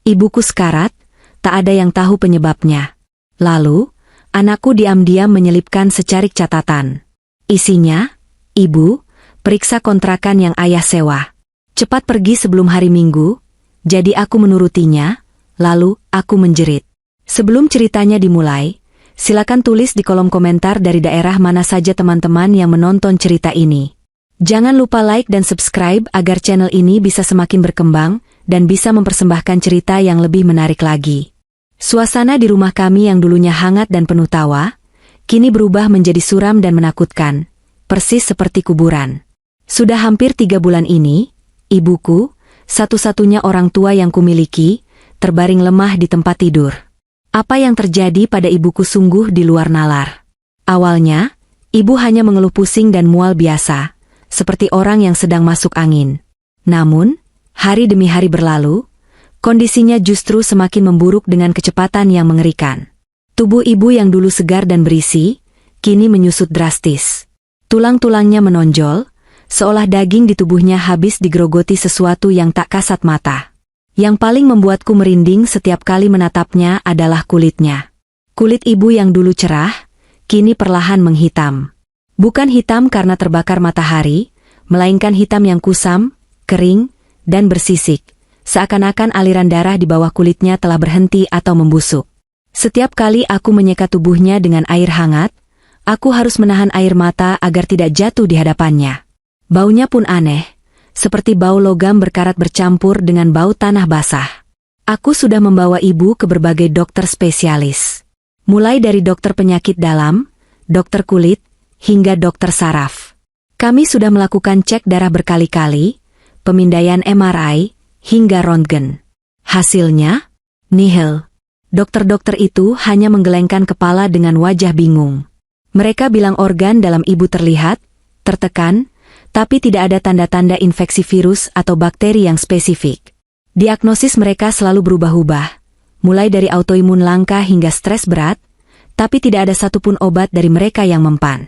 Ibuku sekarat, tak ada yang tahu penyebabnya. Lalu, anakku diam-diam menyelipkan secarik catatan. Isinya, "Ibu, periksa kontrakan yang ayah sewa. Cepat pergi sebelum hari Minggu." Jadi aku menurutinya, lalu aku menjerit. Sebelum ceritanya dimulai, silakan tulis di kolom komentar dari daerah mana saja teman-teman yang menonton cerita ini. Jangan lupa like dan subscribe agar channel ini bisa semakin berkembang dan bisa mempersembahkan cerita yang lebih menarik lagi. Suasana di rumah kami yang dulunya hangat dan penuh tawa, kini berubah menjadi suram dan menakutkan, persis seperti kuburan. Sudah hampir 3 bulan ini, ibuku, satu-satunya orang tua yang kumiliki, terbaring lemah di tempat tidur. Apa yang terjadi pada ibuku sungguh di luar nalar. Awalnya, ibu hanya mengeluh pusing dan mual biasa, seperti orang yang sedang masuk angin. Namun, hari demi hari berlalu, kondisinya justru semakin memburuk dengan kecepatan yang mengerikan. Tubuh ibu yang dulu segar dan berisi, kini menyusut drastis. Tulang-tulangnya menonjol, seolah daging di tubuhnya habis digerogoti sesuatu yang tak kasat mata. Yang paling membuatku merinding setiap kali menatapnya adalah kulitnya. Kulit ibu yang dulu cerah, kini perlahan menghitam. Bukan hitam karena terbakar matahari, melainkan hitam yang kusam, kering, dan bersisik. Seakan-akan aliran darah di bawah kulitnya telah berhenti atau membusuk. Setiap kali aku menyeka tubuhnya dengan air hangat, aku harus menahan air mata agar tidak jatuh di hadapannya. Baunya pun aneh, seperti bau logam berkarat bercampur dengan bau tanah basah. Aku sudah membawa ibu ke berbagai dokter spesialis. Mulai dari dokter penyakit dalam, dokter kulit, hingga dokter saraf. Kami sudah melakukan cek darah berkali-kali, pemindaian MRI, hingga röntgen. Hasilnya, nihil. Dokter-dokter itu hanya menggelengkan kepala dengan wajah bingung. Mereka bilang organ dalam ibu terlihat, tertekan, tapi tidak ada tanda-tanda infeksi virus atau bakteri yang spesifik. Diagnosis mereka selalu berubah-ubah, mulai dari autoimun langka hingga stres berat, tapi tidak ada satupun obat dari mereka yang mempan.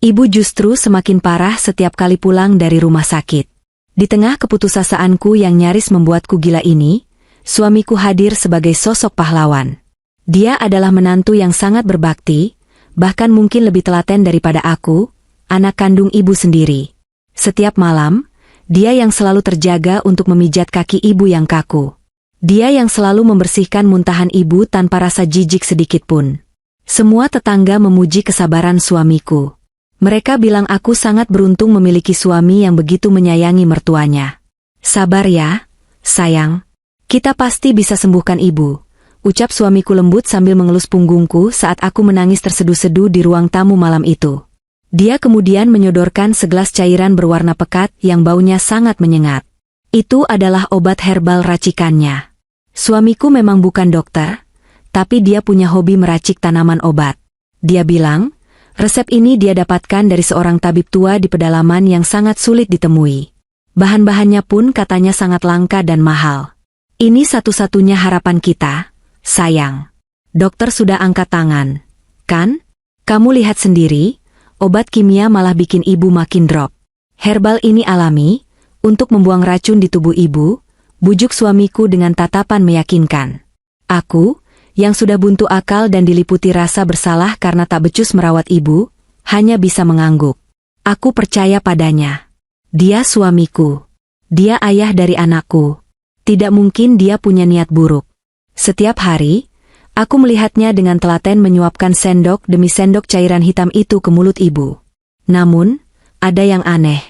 Ibu justru semakin parah setiap kali pulang dari rumah sakit. Di tengah keputusasaan yang nyaris membuatku gila ini, suamiku hadir sebagai sosok pahlawan. Dia adalah menantu yang sangat berbakti, bahkan mungkin lebih telaten daripada aku, anak kandung ibu sendiri. Setiap malam, dia yang selalu terjaga untuk memijat kaki ibu yang kaku. Dia yang selalu membersihkan muntahan ibu tanpa rasa jijik sedikit pun. Semua tetangga memuji kesabaran suamiku. Mereka bilang aku sangat beruntung memiliki suami yang begitu menyayangi mertuanya. "Sabar ya, sayang. Kita pasti bisa sembuhkan ibu," ucap suamiku lembut sambil mengelus punggungku saat aku menangis terseduh-seduh di ruang tamu malam itu. Dia kemudian menyodorkan segelas cairan berwarna pekat yang baunya sangat menyengat. Itu adalah obat herbal racikannya. Suamiku memang bukan dokter, tapi dia punya hobi meracik tanaman obat. Dia bilang, resep ini dia dapatkan dari seorang tabib tua di pedalaman yang sangat sulit ditemui. Bahan-bahannya pun katanya sangat langka dan mahal. "Ini satu-satunya harapan kita, sayang." Dokter sudah angkat tangan. "Kan? Kamu lihat sendiri. Obat kimia malah bikin ibu makin drop. Herbal ini alami, untuk membuang racun di tubuh ibu," bujuk suamiku dengan tatapan meyakinkan. Aku, yang sudah buntu akal dan diliputi rasa bersalah karena tak becus merawat ibu, hanya bisa mengangguk. Aku percaya padanya. Dia suamiku. Dia ayah dari anakku. Tidak mungkin dia punya niat buruk. Setiap hari, aku melihatnya dengan telaten menyuapkan sendok demi sendok cairan hitam itu ke mulut ibu. Namun, ada yang aneh.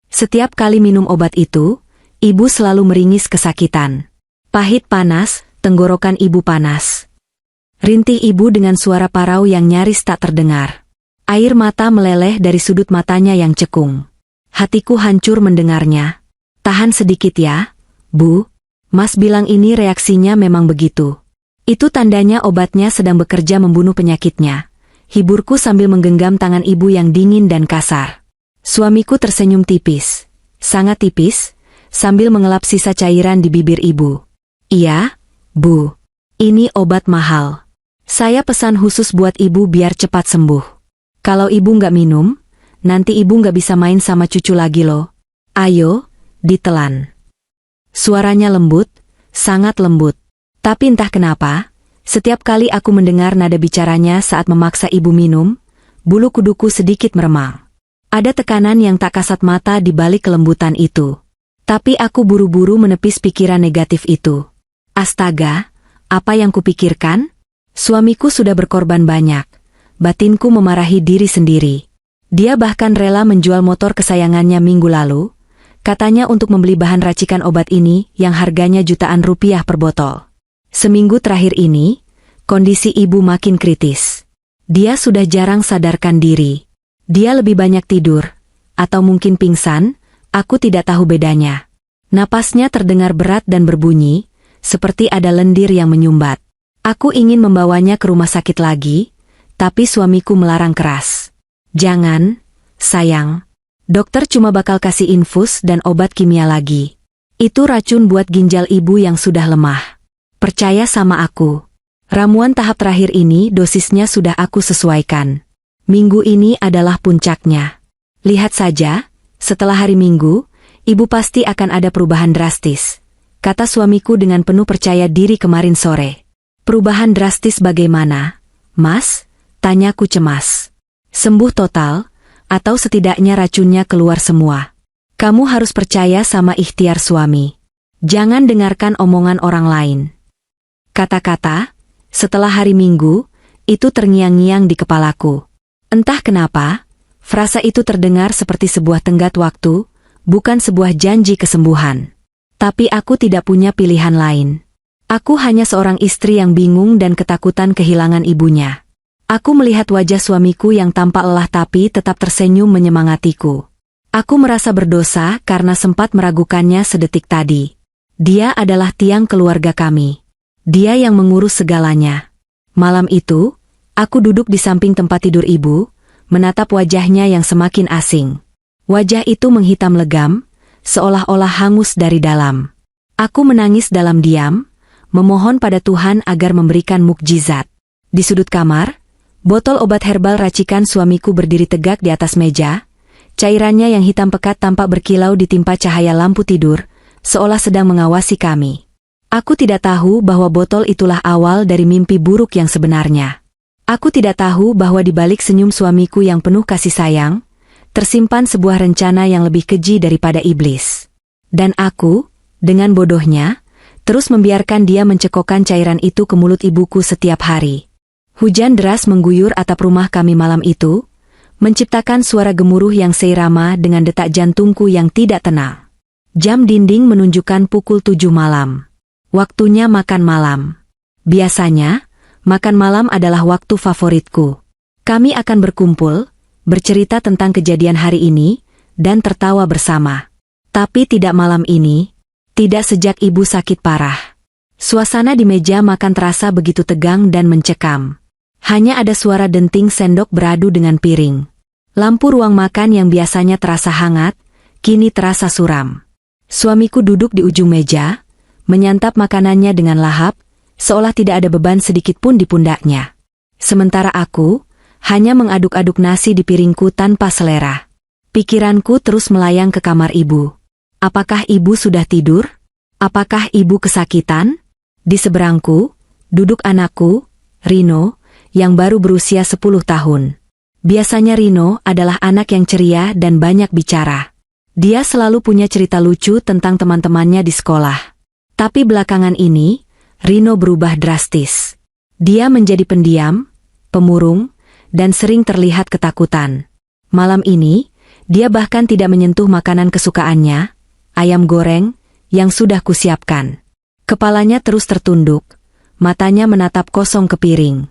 Setiap kali minum obat itu, ibu selalu meringis kesakitan. Pahit panas, tenggorokan ibu panas. Rintih ibu dengan suara parau yang nyaris tak terdengar. Air mata meleleh dari sudut matanya yang cekung. Hatiku hancur mendengarnya. "Tahan sedikit ya, Bu. Mas bilang ini reaksinya memang begitu. Itu tandanya obatnya sedang bekerja membunuh penyakitnya." Hiburku sambil menggenggam tangan ibu yang dingin dan kasar. Suamiku tersenyum tipis, sangat tipis, sambil mengelap sisa cairan di bibir ibu. "Iya, Bu. Ini obat mahal. Saya pesan khusus buat ibu biar cepat sembuh. Kalau ibu nggak minum, nanti ibu nggak bisa main sama cucu lagi loh. Ayo, ditelan." Suaranya lembut, sangat lembut. Tapi entah kenapa, setiap kali aku mendengar nada bicaranya saat memaksa ibu minum, bulu kuduku sedikit meremang. Ada tekanan yang tak kasat mata di balik kelembutan itu. Tapi aku buru-buru menepis pikiran negatif itu. Astaga, apa yang kupikirkan? Suamiku sudah berkorban banyak. Batinku memarahi diri sendiri. Dia bahkan rela menjual motor kesayangannya minggu lalu, katanya untuk membeli bahan racikan obat ini yang harganya jutaan rupiah per botol. Seminggu terakhir ini, kondisi ibu makin kritis. Dia sudah jarang sadarkan diri. Dia lebih banyak tidur, atau mungkin pingsan, aku tidak tahu bedanya. Napasnya terdengar berat dan berbunyi, seperti ada lendir yang menyumbat. Aku ingin membawanya ke rumah sakit lagi, tapi suamiku melarang keras. Jangan, sayang. Dokter cuma bakal kasih infus dan obat kimia lagi. Itu racun buat ginjal ibu yang sudah lemah. Percaya sama aku. Ramuan tahap terakhir ini dosisnya sudah aku sesuaikan. Minggu ini adalah puncaknya. Lihat saja, setelah hari Minggu, ibu pasti akan ada perubahan drastis, kata suamiku dengan penuh percaya diri kemarin sore. Perubahan drastis bagaimana, Mas? Tanyaku cemas. Sembuh total, atau setidaknya racunnya keluar semua. Kamu harus percaya sama ikhtiar suami. Jangan dengarkan omongan orang lain. Kata-kata, setelah hari Minggu, itu terngiang-ngiang di kepalaku. Entah kenapa, frasa itu terdengar seperti sebuah tenggat waktu, bukan sebuah janji kesembuhan. Tapi aku tidak punya pilihan lain. Aku hanya seorang istri yang bingung dan ketakutan kehilangan ibunya. Aku melihat wajah suamiku yang tampak lelah tapi tetap tersenyum menyemangatiku. Aku merasa berdosa karena sempat meragukannya sedetik tadi. Dia adalah tiang keluarga kami. Dia yang mengurus segalanya. Malam itu, aku duduk di samping tempat tidur ibu, menatap wajahnya yang semakin asing. Wajah itu menghitam legam, seolah-olah hangus dari dalam. Aku menangis dalam diam, memohon pada Tuhan agar memberikan mukjizat. Di sudut kamar, botol obat herbal racikan suamiku berdiri tegak di atas meja. Cairannya yang hitam pekat tampak berkilau ditimpa cahaya lampu tidur, seolah sedang mengawasi kami. Aku tidak tahu bahwa botol itulah awal dari mimpi buruk yang sebenarnya. Aku tidak tahu bahwa di balik senyum suamiku yang penuh kasih sayang, tersimpan sebuah rencana yang lebih keji daripada iblis. Dan aku, dengan bodohnya, terus membiarkan dia mencekokkan cairan itu ke mulut ibuku setiap hari. Hujan deras mengguyur atap rumah kami malam itu, menciptakan suara gemuruh yang seirama dengan detak jantungku yang tidak tenang. Jam dinding menunjukkan pukul 7 malam. Waktunya makan malam. Biasanya, makan malam adalah waktu favoritku. Kami akan berkumpul, bercerita tentang kejadian hari ini, dan tertawa bersama. Tapi tidak malam ini, tidak sejak ibu sakit parah. Suasana di meja makan terasa begitu tegang dan mencekam. Hanya ada suara denting sendok beradu dengan piring. Lampu ruang makan yang biasanya terasa hangat, kini terasa suram. Suamiku duduk di ujung meja, menyantap makanannya dengan lahap, seolah tidak ada beban sedikit pun di pundaknya. Sementara aku, hanya mengaduk-aduk nasi di piringku tanpa selera. Pikiranku terus melayang ke kamar ibu. Apakah ibu sudah tidur? Apakah ibu kesakitan? Di seberangku, duduk anakku, Rino, yang baru berusia 10 tahun. Biasanya Rino adalah anak yang ceria dan banyak bicara. Dia selalu punya cerita lucu tentang teman-temannya di sekolah. Tapi belakangan ini, Rino berubah drastis. Dia menjadi pendiam, pemurung, dan sering terlihat ketakutan. Malam ini, dia bahkan tidak menyentuh makanan kesukaannya, ayam goreng, yang sudah kusiapkan. Kepalanya terus tertunduk, matanya menatap kosong ke piring.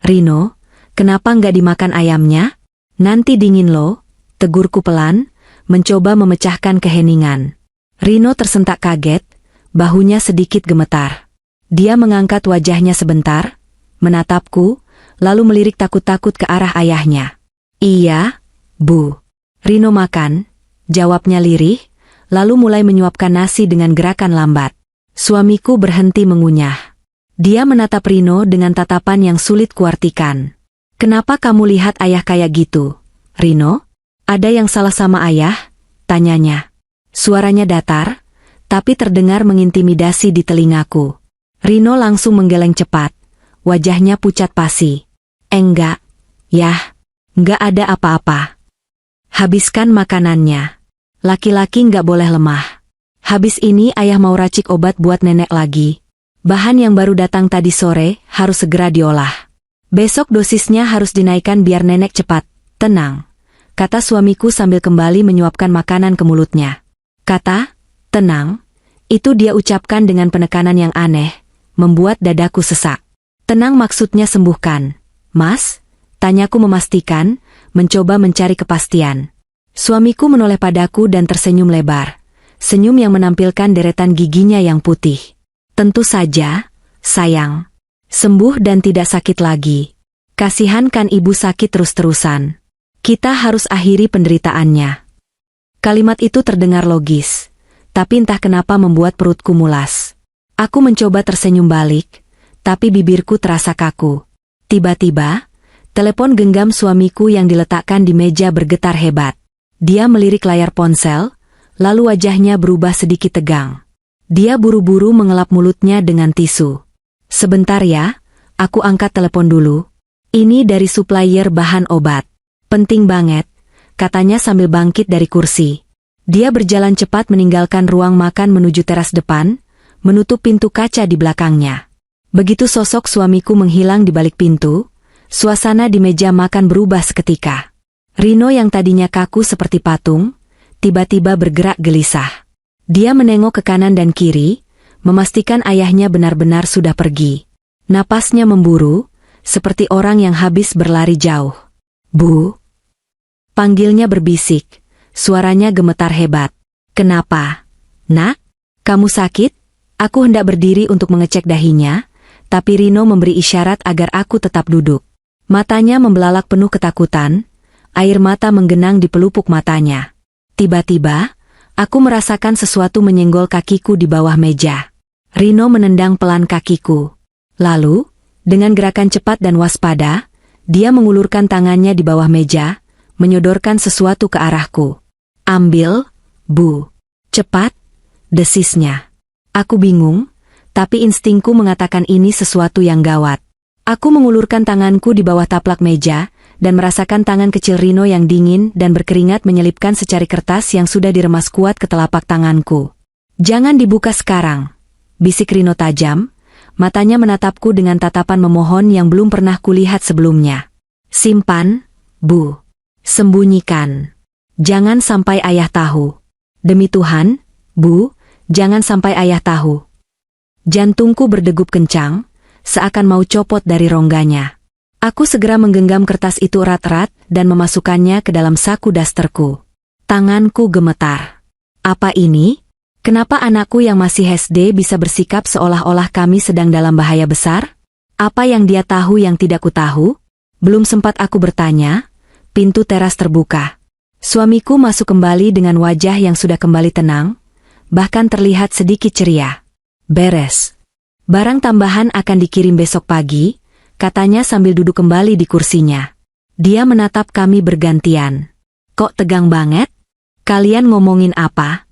Rino, kenapa nggak dimakan ayamnya? Nanti dingin loh, tegurku pelan, mencoba memecahkan keheningan. Rino tersentak kaget, bahunya sedikit gemetar. Dia mengangkat wajahnya sebentar, menatapku, lalu melirik takut-takut ke arah ayahnya. Iya, Bu. Rino makan, jawabnya lirih, lalu mulai menyuapkan nasi dengan gerakan lambat. Suamiku berhenti mengunyah. Dia menatap Rino dengan tatapan yang sulit kuartikan. Kenapa kamu lihat ayah kayak gitu, Rino? Ada yang salah sama ayah? Tanyanya. Suaranya datar, tapi terdengar mengintimidasi di telingaku. Rino langsung menggeleng cepat, wajahnya pucat pasi. Enggak, yah, enggak ada apa-apa. Habiskan makanannya. Laki-laki enggak boleh lemah. Habis ini ayah mau racik obat buat nenek lagi. Bahan yang baru datang tadi sore harus segera diolah. Besok dosisnya harus dinaikkan biar nenek cepat tenang, kata suamiku sambil kembali menyuapkan makanan ke mulutnya. Kata, tenang, itu dia ucapkan dengan penekanan yang aneh, membuat dadaku sesak. Tenang maksudnya sembuhkan, Mas? Tanyaku memastikan, mencoba mencari kepastian. Suamiku menoleh padaku dan tersenyum lebar. Senyum yang menampilkan deretan giginya yang putih. Tentu saja, sayang. Sembuh dan tidak sakit lagi. Kasihan kan ibu sakit terus-terusan. Kita harus akhiri penderitaannya. Kalimat itu terdengar logis, tapi entah kenapa membuat perutku mulas. Aku mencoba tersenyum balik, tapi bibirku terasa kaku. Tiba-tiba, telepon genggam suamiku yang diletakkan di meja bergetar hebat. Dia melirik layar ponsel, lalu wajahnya berubah sedikit tegang. Dia buru-buru mengelap mulutnya dengan tisu. Sebentar ya, aku angkat telepon dulu. Ini dari supplier bahan obat. Penting banget, katanya sambil bangkit dari kursi. Dia berjalan cepat meninggalkan ruang makan menuju teras depan, menutup pintu kaca di belakangnya. Begitu sosok suamiku menghilang di balik pintu, suasana di meja makan berubah seketika. Rino yang tadinya kaku seperti patung, tiba-tiba bergerak gelisah. Dia menengok ke kanan dan kiri, memastikan ayahnya benar-benar sudah pergi. Napasnya memburu, seperti orang yang habis berlari jauh. Bu? Panggilnya berbisik, suaranya gemetar hebat. Kenapa? Nak? Kamu sakit? Aku hendak berdiri untuk mengecek dahinya, tapi Rino memberi isyarat agar aku tetap duduk. Matanya membelalak penuh ketakutan, air mata menggenang di pelupuk matanya. Tiba-tiba, aku merasakan sesuatu menyenggol kakiku di bawah meja. Rino menendang pelan kakiku. Lalu, dengan gerakan cepat dan waspada, dia mengulurkan tangannya di bawah meja, menyodorkan sesuatu ke arahku. Ambil, Bu. Cepat, desisnya. Aku bingung, tapi instingku mengatakan ini sesuatu yang gawat. Aku mengulurkan tanganku di bawah taplak meja, dan merasakan tangan kecil Rino yang dingin dan berkeringat menyelipkan secari kertas yang sudah diremas kuat ke telapak tanganku. Jangan dibuka sekarang, bisik Rino tajam, matanya menatapku dengan tatapan memohon yang belum pernah kulihat sebelumnya. Simpan, Bu. Sembunyikan. Jangan sampai ayah tahu. Demi Tuhan, Bu, jangan sampai ayah tahu. Jantungku berdegup kencang, seakan mau copot dari rongganya. Aku segera menggenggam kertas itu erat-erat dan memasukkannya ke dalam saku dasterku. Tanganku gemetar. Apa ini? Kenapa anakku yang masih SD bisa bersikap seolah-olah kami sedang dalam bahaya besar? Apa yang dia tahu yang tidak kutahu? Belum sempat aku bertanya, pintu teras terbuka. Suamiku masuk kembali dengan wajah yang sudah kembali tenang, bahkan terlihat sedikit ceria. Beres. Barang tambahan akan dikirim besok pagi, katanya sambil duduk kembali di kursinya. Dia menatap kami bergantian. Kok tegang banget? Kalian ngomongin apa?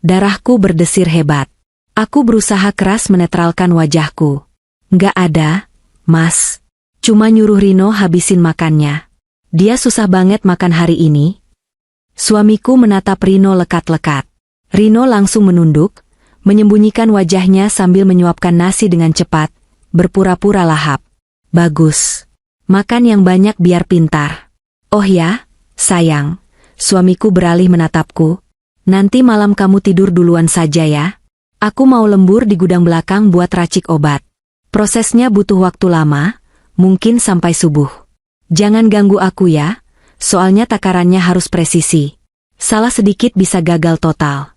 Darahku berdesir hebat. Aku berusaha keras menetralkan wajahku. Nggak ada, Mas. Cuma nyuruh Rino habisin makannya. Dia susah banget makan hari ini. Suamiku menatap Rino lekat-lekat. Rino langsung menunduk, menyembunyikan wajahnya sambil menyuapkan nasi dengan cepat, berpura-pura lahap. Bagus. Makan yang banyak biar pintar. Oh ya, sayang. Suamiku beralih menatapku. Nanti malam kamu tidur duluan saja ya. Aku mau lembur di gudang belakang buat racik obat. Prosesnya butuh waktu lama, mungkin sampai subuh. Jangan ganggu aku ya, soalnya takarannya harus presisi. Salah sedikit bisa gagal total.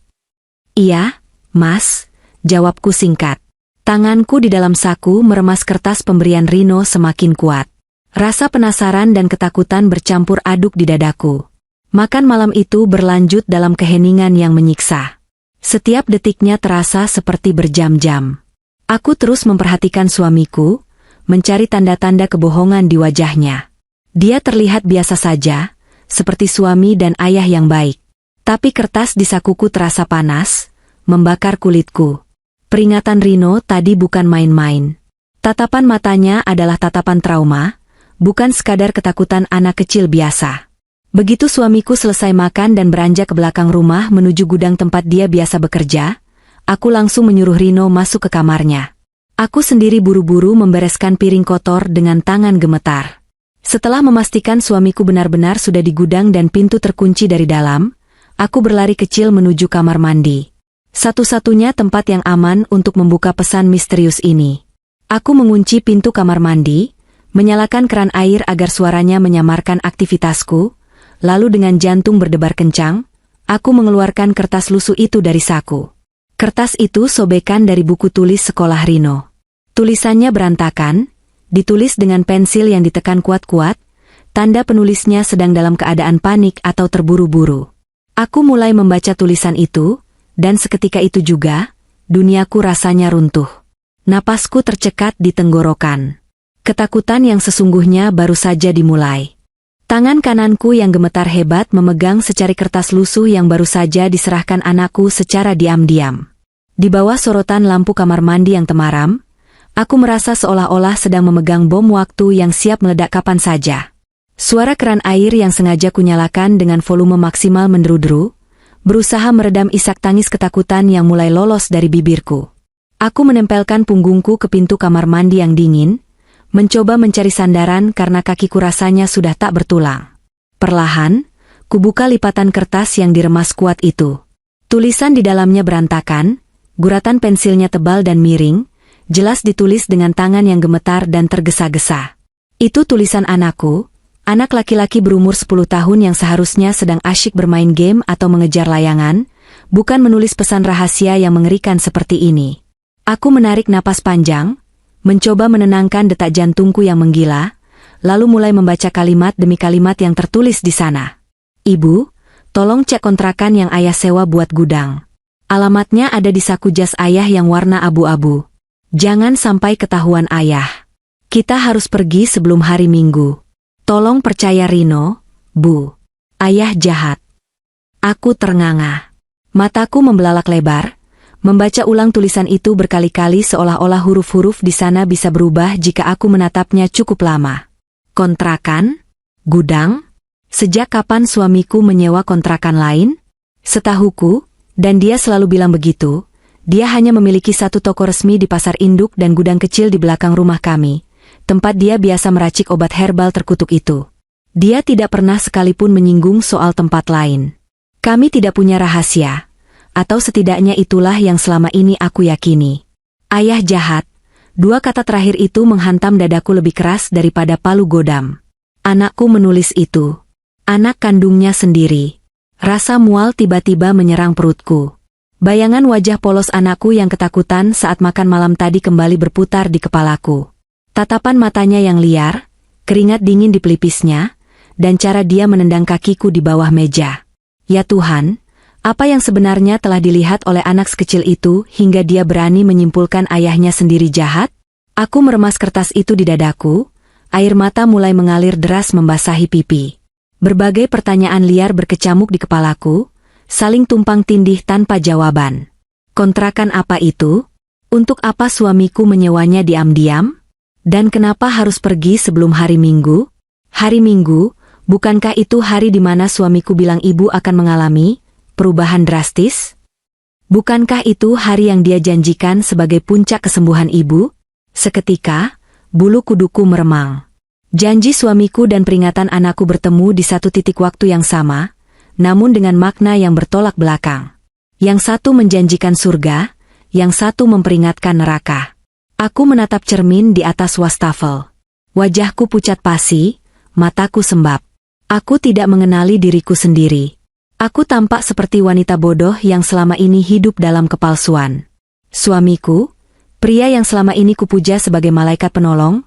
Iya, Mas, jawabku singkat. Tanganku di dalam saku meremas kertas pemberian Rino semakin kuat. Rasa penasaran dan ketakutan bercampur aduk di dadaku. Makan malam itu berlanjut dalam keheningan yang menyiksa. Setiap detiknya terasa seperti berjam-jam. Aku terus memperhatikan suamiku, mencari tanda-tanda kebohongan di wajahnya. Dia terlihat biasa saja, seperti suami dan ayah yang baik. Tapi kertas di sakuku terasa panas, membakar kulitku. Peringatan Rino tadi bukan main-main. Tatapan matanya adalah tatapan trauma, bukan sekadar ketakutan anak kecil biasa. Begitu suamiku selesai makan dan beranjak ke belakang rumah menuju gudang tempat dia biasa bekerja, aku langsung menyuruh Rino masuk ke kamarnya. Aku sendiri buru-buru membereskan piring kotor dengan tangan gemetar. Setelah memastikan suamiku benar-benar sudah di gudang dan pintu terkunci dari dalam, aku berlari kecil menuju kamar mandi. Satu-satunya tempat yang aman untuk membuka pesan misterius ini. Aku mengunci pintu kamar mandi, menyalakan keran air agar suaranya menyamarkan aktivitasku, lalu dengan jantung berdebar kencang, aku mengeluarkan kertas lusuh itu dari saku. Kertas itu sobekan dari buku tulis sekolah Rino. Tulisannya berantakan, ditulis dengan pensil yang ditekan kuat-kuat, tanda penulisnya sedang dalam keadaan panik atau terburu-buru. Aku mulai membaca tulisan itu, dan seketika itu juga, duniaku rasanya runtuh. Napasku tercekat di tenggorokan. Ketakutan yang sesungguhnya baru saja dimulai. Tangan kananku yang gemetar hebat memegang secari kertas lusuh yang baru saja diserahkan anakku secara diam-diam. Di bawah sorotan lampu kamar mandi yang temaram, aku merasa seolah-olah sedang memegang bom waktu yang siap meledak kapan saja. Suara keran air yang sengaja kunyalakan dengan volume maksimal menderu-deru, berusaha meredam isak tangis ketakutan yang mulai lolos dari bibirku. Aku menempelkan punggungku ke pintu kamar mandi yang dingin, mencoba mencari sandaran karena kakiku rasanya sudah tak bertulang. Perlahan, kubuka lipatan kertas yang diremas kuat itu. Tulisan di dalamnya berantakan, guratan pensilnya tebal dan miring, jelas ditulis dengan tangan yang gemetar dan tergesa-gesa. Itu tulisan anakku, anak laki-laki berumur 10 tahun yang seharusnya sedang asyik bermain game atau mengejar layangan, bukan menulis pesan rahasia yang mengerikan seperti ini. Aku menarik napas panjang, mencoba menenangkan detak jantungku yang menggila, lalu mulai membaca kalimat demi kalimat yang tertulis di sana. Ibu, tolong cek kontrakan yang ayah sewa buat gudang. Alamatnya ada di saku jas ayah yang warna abu-abu. Jangan sampai ketahuan ayah. Kita harus pergi sebelum hari Minggu. Tolong percaya Rino, Bu. Ayah jahat. Aku ternganga. Mataku membelalak lebar, membaca ulang tulisan itu berkali-kali seolah-olah huruf-huruf di sana bisa berubah jika aku menatapnya cukup lama. Kontrakan? Gudang? Sejak kapan suamiku menyewa kontrakan lain? Setahuku, dan dia selalu bilang begitu, dia hanya memiliki satu toko resmi di pasar induk dan gudang kecil di belakang rumah kami, tempat dia biasa meracik obat herbal terkutuk itu. Dia tidak pernah sekalipun menyinggung soal tempat lain. Kami tidak punya rahasia. Atau setidaknya itulah yang selama ini aku yakini. Ayah jahat, dua kata terakhir itu menghantam dadaku lebih keras daripada palu godam. Anakku menulis itu. Anak kandungnya sendiri. Rasa mual tiba-tiba menyerang perutku. Bayangan wajah polos anakku yang ketakutan saat makan malam tadi kembali berputar di kepalaku. Tatapan matanya yang liar, keringat dingin di pelipisnya, dan cara dia menendang kakiku di bawah meja. Ya Tuhan, apa yang sebenarnya telah dilihat oleh anak sekecil itu hingga dia berani menyimpulkan ayahnya sendiri jahat? Aku meremas kertas itu di dadaku, air mata mulai mengalir deras membasahi pipi. Berbagai pertanyaan liar berkecamuk di kepalaku, saling tumpang tindih tanpa jawaban. Kontrakan apa itu? Untuk apa suamiku menyewanya diam-diam? Dan kenapa harus pergi sebelum hari Minggu? Hari Minggu, bukankah itu hari di mana suamiku bilang ibu akan mengalami perubahan drastis? Bukankah itu hari yang dia janjikan sebagai puncak kesembuhan ibu? Seketika, bulu kuduku meremang. Janji suamiku dan peringatan anakku bertemu di satu titik waktu yang sama, namun dengan makna yang bertolak belakang. Yang satu menjanjikan surga, yang satu memperingatkan neraka. Aku menatap cermin di atas wastafel. Wajahku pucat pasi, mataku sembab. Aku tidak mengenali diriku sendiri. Aku tampak seperti wanita bodoh yang selama ini hidup dalam kepalsuan. Suamiku, pria yang selama ini kupuja sebagai malaikat penolong,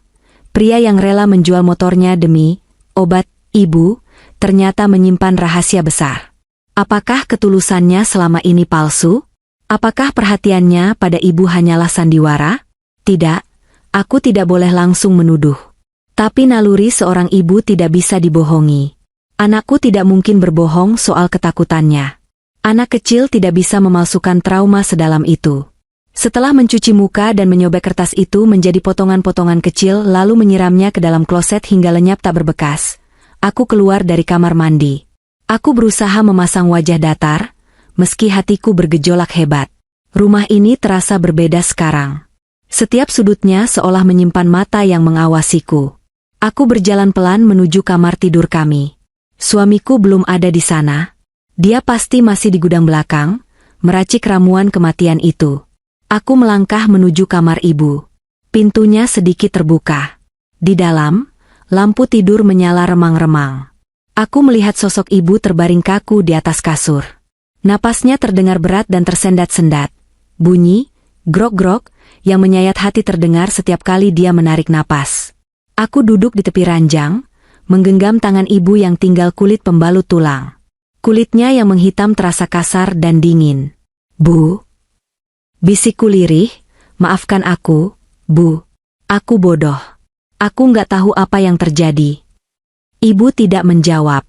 pria yang rela menjual motornya demi obat ibu, ternyata menyimpan rahasia besar. Apakah ketulusannya selama ini palsu? Apakah perhatiannya pada ibu hanyalah sandiwara? Tidak, aku tidak boleh langsung menuduh. Tapi naluri seorang ibu tidak bisa dibohongi. Anakku tidak mungkin berbohong soal ketakutannya. Anak kecil tidak bisa memalsukan trauma sedalam itu. Setelah mencuci muka dan menyobek kertas itu menjadi potongan-potongan kecil lalu menyiramnya ke dalam kloset hingga lenyap tak berbekas, aku keluar dari kamar mandi. Aku berusaha memasang wajah datar, meski hatiku bergejolak hebat. Rumah ini terasa berbeda sekarang. Setiap sudutnya seolah menyimpan mata yang mengawasiku. Aku berjalan pelan menuju kamar tidur kami. Suamiku belum ada di sana. Dia pasti masih di gudang belakang, meracik ramuan kematian itu. Aku melangkah menuju kamar ibu. Pintunya sedikit terbuka. Di dalam, lampu tidur menyala remang-remang. Aku melihat sosok ibu terbaring kaku di atas kasur. Napasnya terdengar berat dan tersendat-sendat. Bunyi, grok-grok, yang menyayat hati terdengar setiap kali dia menarik napas. Aku duduk di tepi ranjang, menggenggam tangan ibu yang tinggal kulit pembalut tulang. Kulitnya yang menghitam terasa kasar dan dingin. Bu. Bisikku lirih, maafkan aku, Bu. Aku bodoh. Aku nggak tahu apa yang terjadi. Ibu tidak menjawab.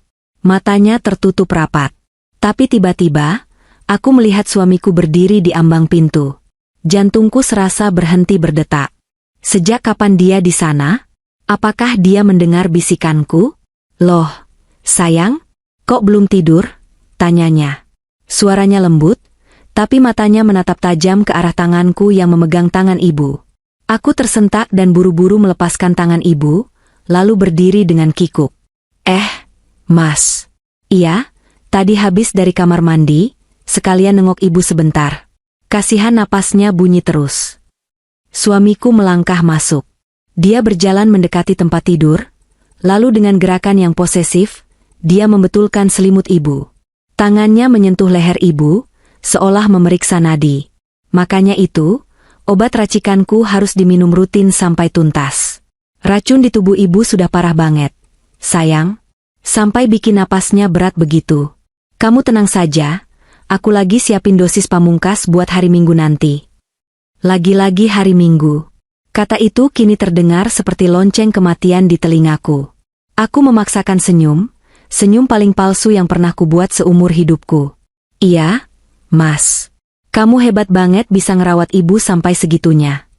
Matanya tertutup rapat. Tapi tiba-tiba, aku melihat suamiku berdiri di ambang pintu. Jantungku serasa berhenti berdetak. Sejak kapan dia di sana? Apakah dia mendengar bisikanku? Loh, sayang? Kok belum tidur? Tanyanya. Suaranya lembut, tapi matanya menatap tajam ke arah tanganku yang memegang tangan ibu. Aku tersentak dan buru-buru melepaskan tangan ibu, lalu berdiri dengan kikuk. Mas. Iya, tadi habis dari kamar mandi, sekalian nengok ibu sebentar. Kasihan napasnya bunyi terus. Suamiku melangkah masuk. Dia berjalan mendekati tempat tidur, lalu dengan gerakan yang posesif, dia membetulkan selimut ibu. Tangannya menyentuh leher ibu, seolah memeriksa nadi. Makanya itu, obat racikanku harus diminum rutin sampai tuntas. Racun di tubuh ibu sudah parah banget. Sayang, sampai bikin napasnya berat begitu. Kamu tenang saja, aku lagi siapin dosis pamungkas buat hari Minggu nanti. Lagi-lagi hari Minggu. Kata itu kini terdengar seperti lonceng kematian di telingaku. Aku memaksakan senyum. Senyum paling palsu yang pernah kubuat seumur hidupku. Iya, Mas. Kamu hebat banget bisa ngerawat ibu sampai segitunya.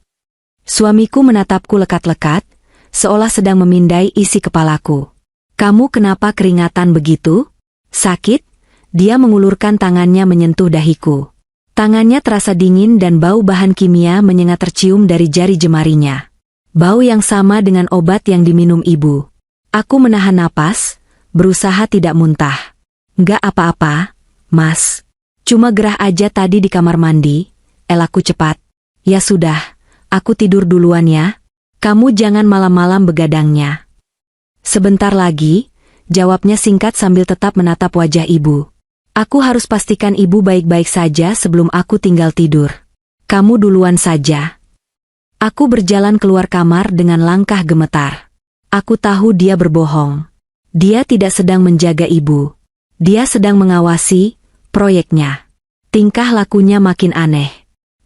Suamiku menatapku lekat-lekat, seolah sedang memindai isi kepalaku. Kamu kenapa keringatan begitu? Sakit? Dia mengulurkan tangannya menyentuh dahiku. Tangannya terasa dingin dan bau bahan kimia menyengat tercium dari jari jemarinya. Bau yang sama dengan obat yang diminum ibu. Aku menahan napas, berusaha tidak muntah. Nggak apa-apa, Mas. Cuma gerah aja tadi di kamar mandi. Elaku cepat. Ya sudah, aku tidur duluan ya. Kamu jangan malam-malam begadangnya. Sebentar lagi, jawabnya singkat sambil tetap menatap wajah ibu. Aku harus pastikan ibu baik-baik saja sebelum aku tinggal tidur. Kamu duluan saja. Aku berjalan keluar kamar dengan langkah gemetar. Aku tahu dia berbohong. Dia tidak sedang menjaga ibu. Dia sedang mengawasi proyeknya. Tingkah lakunya makin aneh.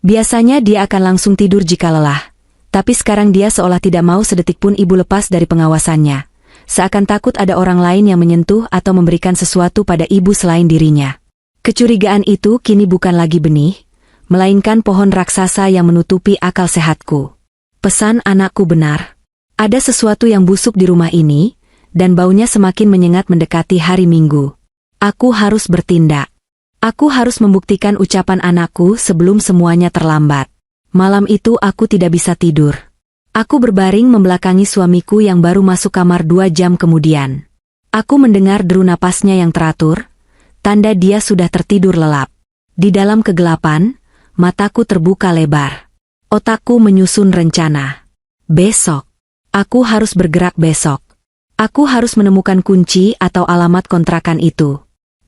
Biasanya dia akan langsung tidur jika lelah. Tapi sekarang dia seolah tidak mau sedetik pun ibu lepas dari pengawasannya. Seakan takut ada orang lain yang menyentuh atau memberikan sesuatu pada ibu selain dirinya. Kecurigaan itu kini bukan lagi benih, melainkan pohon raksasa yang menutupi akal sehatku. Pesan anakku benar. Ada sesuatu yang busuk di rumah ini, dan baunya semakin menyengat mendekati hari Minggu. Aku harus bertindak. Aku harus membuktikan ucapan anakku sebelum semuanya terlambat. Malam itu aku tidak bisa tidur. Aku berbaring membelakangi suamiku yang baru masuk kamar 2 jam kemudian. Aku mendengar deru napasnya yang teratur, tanda dia sudah tertidur lelap. Di dalam kegelapan, mataku terbuka lebar. Otakku menyusun rencana. Besok. Aku harus bergerak besok. Aku harus menemukan kunci atau alamat kontrakan itu.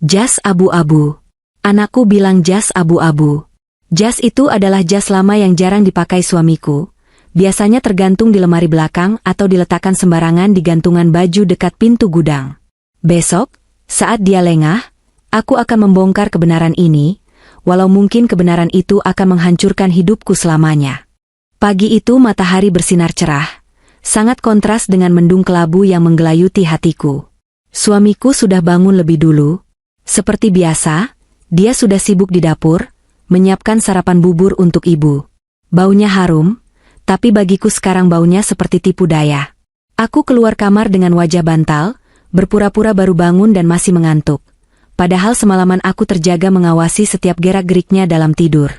Jas abu-abu. Anakku bilang jas abu-abu. Jas itu adalah jas lama yang jarang dipakai suamiku. Biasanya tergantung di lemari belakang atau diletakkan sembarangan di gantungan baju dekat pintu gudang. Besok, saat dia lengah, aku akan membongkar kebenaran ini, walau mungkin kebenaran itu akan menghancurkan hidupku selamanya. Pagi itu matahari bersinar cerah. Sangat kontras dengan mendung kelabu yang menggelayuti hatiku. Suamiku sudah bangun lebih dulu. Seperti biasa, dia sudah sibuk di dapur, menyiapkan sarapan bubur untuk ibu. Baunya harum, tapi bagiku sekarang baunya seperti tipu daya. Aku keluar kamar dengan wajah bantal, berpura-pura baru bangun dan masih mengantuk. Padahal semalaman aku terjaga mengawasi setiap gerak-geriknya dalam tidur.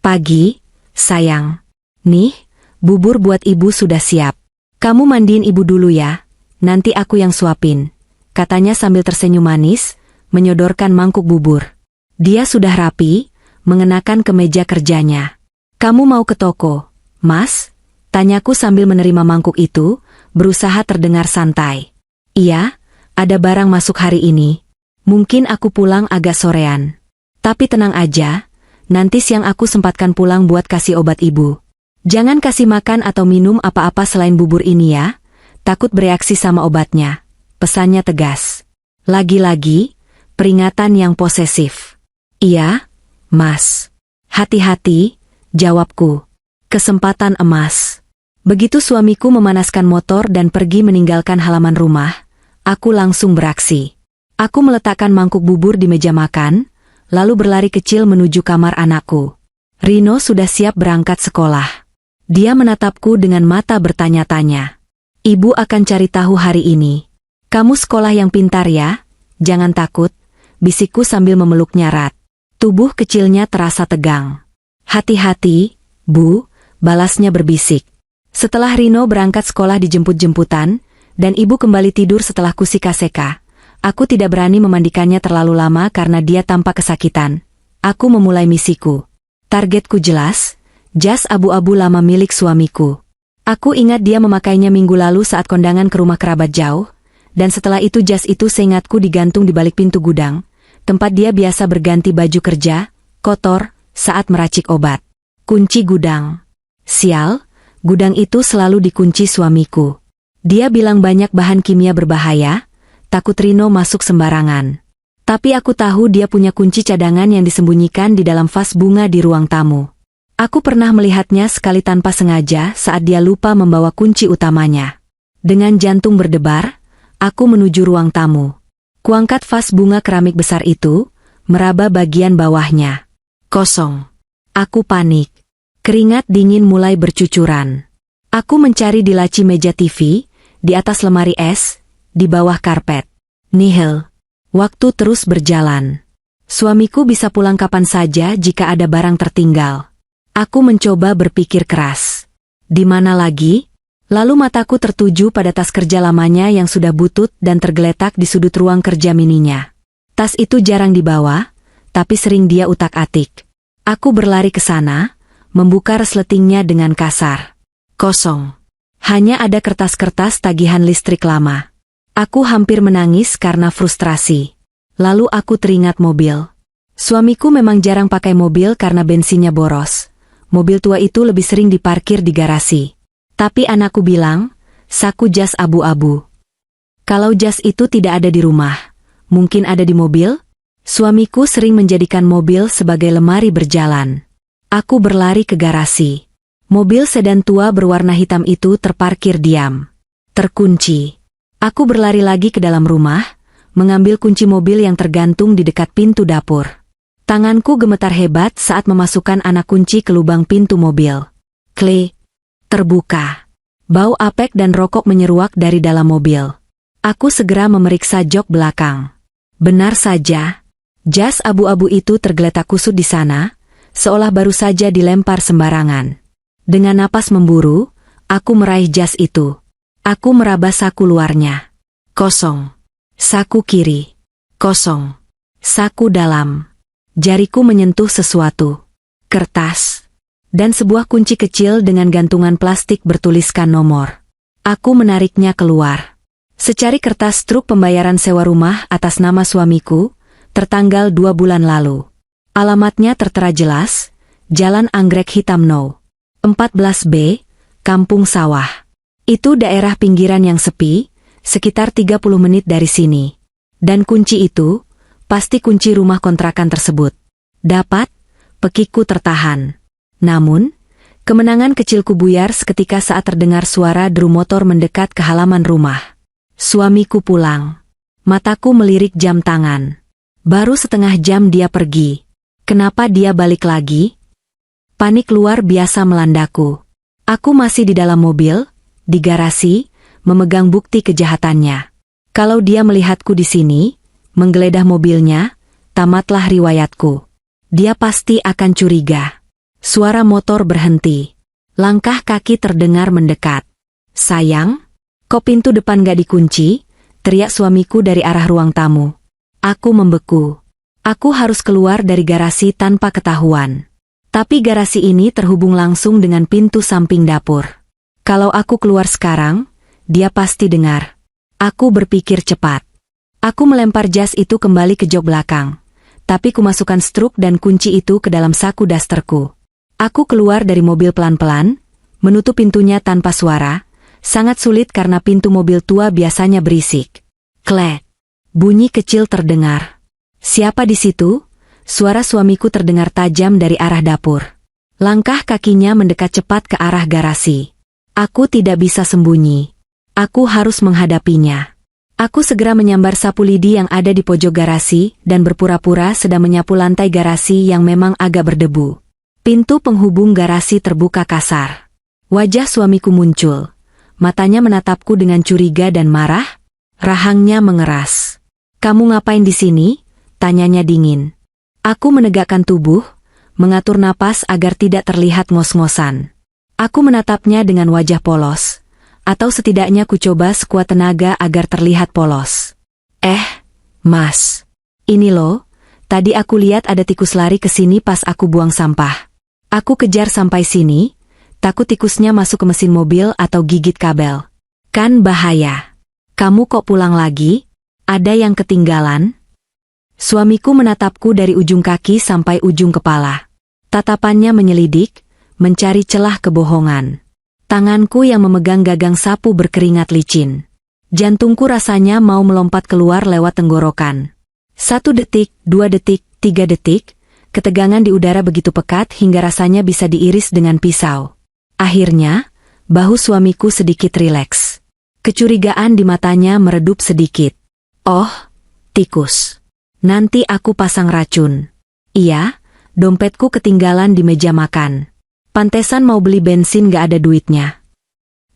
Pagi, sayang. Nih, bubur buat ibu sudah siap. Kamu mandiin ibu dulu ya, nanti aku yang suapin, katanya sambil tersenyum manis, menyodorkan mangkuk bubur. Dia sudah rapi, mengenakan kemeja kerjanya. Kamu mau ke toko, Mas? Tanyaku sambil menerima mangkuk itu, berusaha terdengar santai. Iya, ada barang masuk hari ini. Mungkin aku pulang agak sorean. Tapi tenang aja, nanti siang aku sempatkan pulang buat kasih obat ibu. Jangan kasih makan atau minum apa-apa selain bubur ini ya, takut bereaksi sama obatnya. Pesannya tegas. Lagi-lagi, peringatan yang posesif. Iya, Mas. Hati-hati, jawabku. Kesempatan emas. Begitu suamiku memanaskan motor dan pergi meninggalkan halaman rumah, aku langsung beraksi. Aku meletakkan mangkuk bubur di meja makan, lalu berlari kecil menuju kamar anakku. Rino sudah siap berangkat sekolah. Dia menatapku dengan mata bertanya-tanya. Ibu akan cari tahu hari ini. Kamu sekolah yang pintar ya, jangan takut, bisikku sambil memeluknya erat. Tubuh kecilnya terasa tegang. Hati-hati, Bu, balasnya berbisik. Setelah Rino berangkat sekolah dijemput-jemputan, dan ibu kembali tidur setelah kusika-seka. Aku tidak berani memandikannya terlalu lama karena dia tampak kesakitan. Aku memulai misiku. Targetku jelas, jas abu-abu lama milik suamiku. Aku ingat dia memakainya minggu lalu saat kondangan ke rumah kerabat jauh, dan setelah itu jas itu seingatku digantung di balik pintu gudang, tempat dia biasa berganti baju kerja, kotor, saat meracik obat. Kunci gudang. Sial, gudang itu selalu dikunci suamiku. Dia bilang banyak bahan kimia berbahaya, takut Rino masuk sembarangan. Tapi aku tahu dia punya kunci cadangan yang disembunyikan di dalam vas bunga di ruang tamu. Aku pernah melihatnya sekali tanpa sengaja saat dia lupa membawa kunci utamanya. Dengan jantung berdebar, aku menuju ruang tamu. Kuangkat vas bunga keramik besar itu, meraba bagian bawahnya. Kosong. Aku panik. Keringat dingin mulai bercucuran. Aku mencari di laci meja TV, di atas lemari es, di bawah karpet. Nihil. Waktu terus berjalan. Suamiku bisa pulang kapan saja jika ada barang tertinggal. Aku mencoba berpikir keras. Di mana lagi? Lalu mataku tertuju pada tas kerja lamanya yang sudah butut dan tergeletak di sudut ruang kerja mininya. Tas itu jarang dibawa, tapi sering dia utak-atik. Aku berlari ke sana, membuka resletingnya dengan kasar. Kosong. Hanya ada kertas-kertas tagihan listrik lama. Aku hampir menangis karena frustrasi. Lalu aku teringat mobil. Suamiku memang jarang pakai mobil karena bensinnya boros. Mobil tua itu lebih sering diparkir di garasi. Tapi anakku bilang, saku jas abu-abu. Kalau jas itu tidak ada di rumah, mungkin ada di mobil? Suamiku sering menjadikan mobil sebagai lemari berjalan. Aku berlari ke garasi. Mobil sedan tua berwarna hitam itu terparkir diam. Terkunci. Aku berlari lagi ke dalam rumah, mengambil kunci mobil yang tergantung di dekat pintu dapur. Tanganku gemetar hebat saat memasukkan anak kunci ke lubang pintu mobil. Klik. Terbuka. Bau apek dan rokok menyeruak dari dalam mobil. Aku segera memeriksa jok belakang. Benar saja. Jas abu-abu itu tergeletak kusut di sana, seolah baru saja dilempar sembarangan. Dengan napas memburu, aku meraih jas itu. Aku meraba saku luarnya. Kosong. Saku kiri. Kosong. Saku dalam. Jariku menyentuh sesuatu. Kertas. Dan sebuah kunci kecil dengan gantungan plastik bertuliskan nomor. Aku menariknya keluar. Secari kertas truk pembayaran sewa rumah atas nama suamiku, tertanggal 2 bulan lalu. Alamatnya tertera jelas, Jalan Anggrek Hitam No. 14B, Kampung Sawah. Itu daerah pinggiran yang sepi, sekitar 30 menit dari sini. Dan kunci itu, pasti kunci rumah kontrakan tersebut. Dapat, pekiku tertahan. Namun, kemenangan kecilku buyar seketika saat terdengar suara deru motor mendekat ke halaman rumah. Suamiku pulang. Mataku melirik jam tangan. Baru setengah jam dia pergi. Kenapa dia balik lagi? Panik luar biasa melandaku. Aku masih di dalam mobil, di garasi, memegang bukti kejahatannya. Kalau dia melihatku di sini, menggeledah mobilnya, tamatlah riwayatku. Dia pasti akan curiga. Suara motor berhenti. Langkah kaki terdengar mendekat. Sayang, kok pintu depan gak dikunci? Teriak suamiku dari arah ruang tamu. Aku membeku. Aku harus keluar dari garasi tanpa ketahuan. Tapi garasi ini terhubung langsung dengan pintu samping dapur. Kalau aku keluar sekarang, dia pasti dengar. Aku berpikir cepat. Aku melempar jas itu kembali ke jok belakang. Tapi kumasukkan struk dan kunci itu ke dalam saku dasterku. Aku keluar dari mobil pelan-pelan, menutup pintunya tanpa suara. Sangat sulit karena pintu mobil tua biasanya berisik. Klek. Bunyi kecil terdengar. Siapa di situ? Suara suamiku terdengar tajam dari arah dapur. Langkah kakinya mendekat cepat ke arah garasi. Aku tidak bisa sembunyi. Aku harus menghadapinya. Aku segera menyambar sapu lidi yang ada di pojok garasi dan berpura-pura sedang menyapu lantai garasi yang memang agak berdebu. Pintu penghubung garasi terbuka kasar. Wajah suamiku muncul. Matanya menatapku dengan curiga dan marah. Rahangnya mengeras. Kamu ngapain di sini? Tanyanya dingin. Aku menegakkan tubuh, mengatur napas agar tidak terlihat ngos-ngosan. Aku menatapnya dengan wajah polos. Atau setidaknya ku coba sekuat tenaga agar terlihat polos. Mas. Ini loh, tadi aku lihat ada tikus lari ke sini pas aku buang sampah. Aku kejar sampai sini, takut tikusnya masuk ke mesin mobil atau gigit kabel. Kan bahaya. Kamu kok pulang lagi? Ada yang ketinggalan? Suamiku menatapku dari ujung kaki sampai ujung kepala. Tatapannya menyelidik, mencari celah kebohongan. Tanganku yang memegang gagang sapu berkeringat licin. Jantungku rasanya mau melompat keluar lewat tenggorokan. 1 detik, 2 detik, 3 detik, ketegangan di udara begitu pekat hingga rasanya bisa diiris dengan pisau. Akhirnya, bahu suamiku sedikit rileks. Kecurigaan di matanya meredup sedikit. Oh, tikus. Nanti aku pasang racun. Iya, dompetku ketinggalan di meja makan. Pantesan mau beli bensin gak ada duitnya.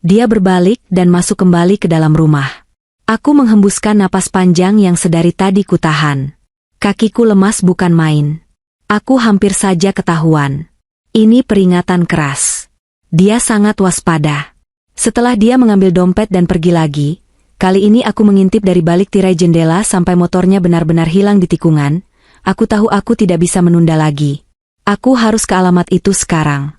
Dia berbalik dan masuk kembali ke dalam rumah. Aku menghembuskan napas panjang yang sedari tadi kutahan. Kakiku lemas bukan main. Aku hampir saja ketahuan. Ini peringatan keras. Dia sangat waspada. Setelah dia mengambil dompet dan pergi lagi, kali ini aku mengintip dari balik tirai jendela sampai motornya benar-benar hilang di tikungan. Aku tahu aku tidak bisa menunda lagi. Aku harus ke alamat itu sekarang.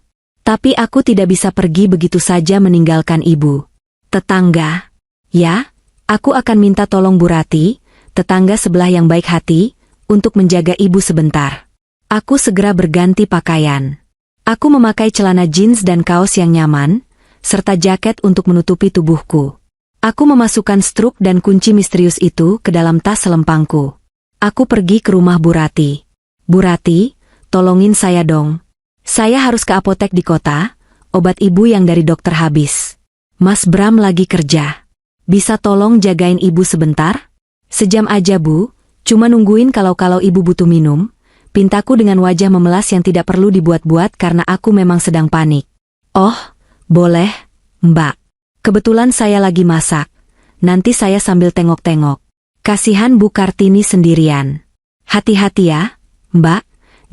Tapi aku tidak bisa pergi begitu saja meninggalkan ibu. Tetangga? Ya, aku akan minta tolong Bu Rati, tetangga sebelah yang baik hati, untuk menjaga ibu sebentar. Aku segera berganti pakaian. Aku memakai celana jeans dan kaos yang nyaman, serta jaket untuk menutupi tubuhku. Aku memasukkan struk dan kunci misterius itu ke dalam tas selempangku. Aku pergi ke rumah Bu Rati. Bu Rati, tolongin saya dong. Saya harus ke apotek di kota, obat ibu yang dari dokter habis. Mas Bram lagi kerja. Bisa tolong jagain ibu sebentar? Sejam aja Bu, cuma nungguin kalau ibu butuh minum. Pintaku dengan wajah memelas yang tidak perlu dibuat-buat karena aku memang sedang panik. Oh, boleh, Mbak. Kebetulan saya lagi masak. Nanti saya sambil tengok-tengok. Kasihan Bu Kartini sendirian. Hati-hati ya, Mbak,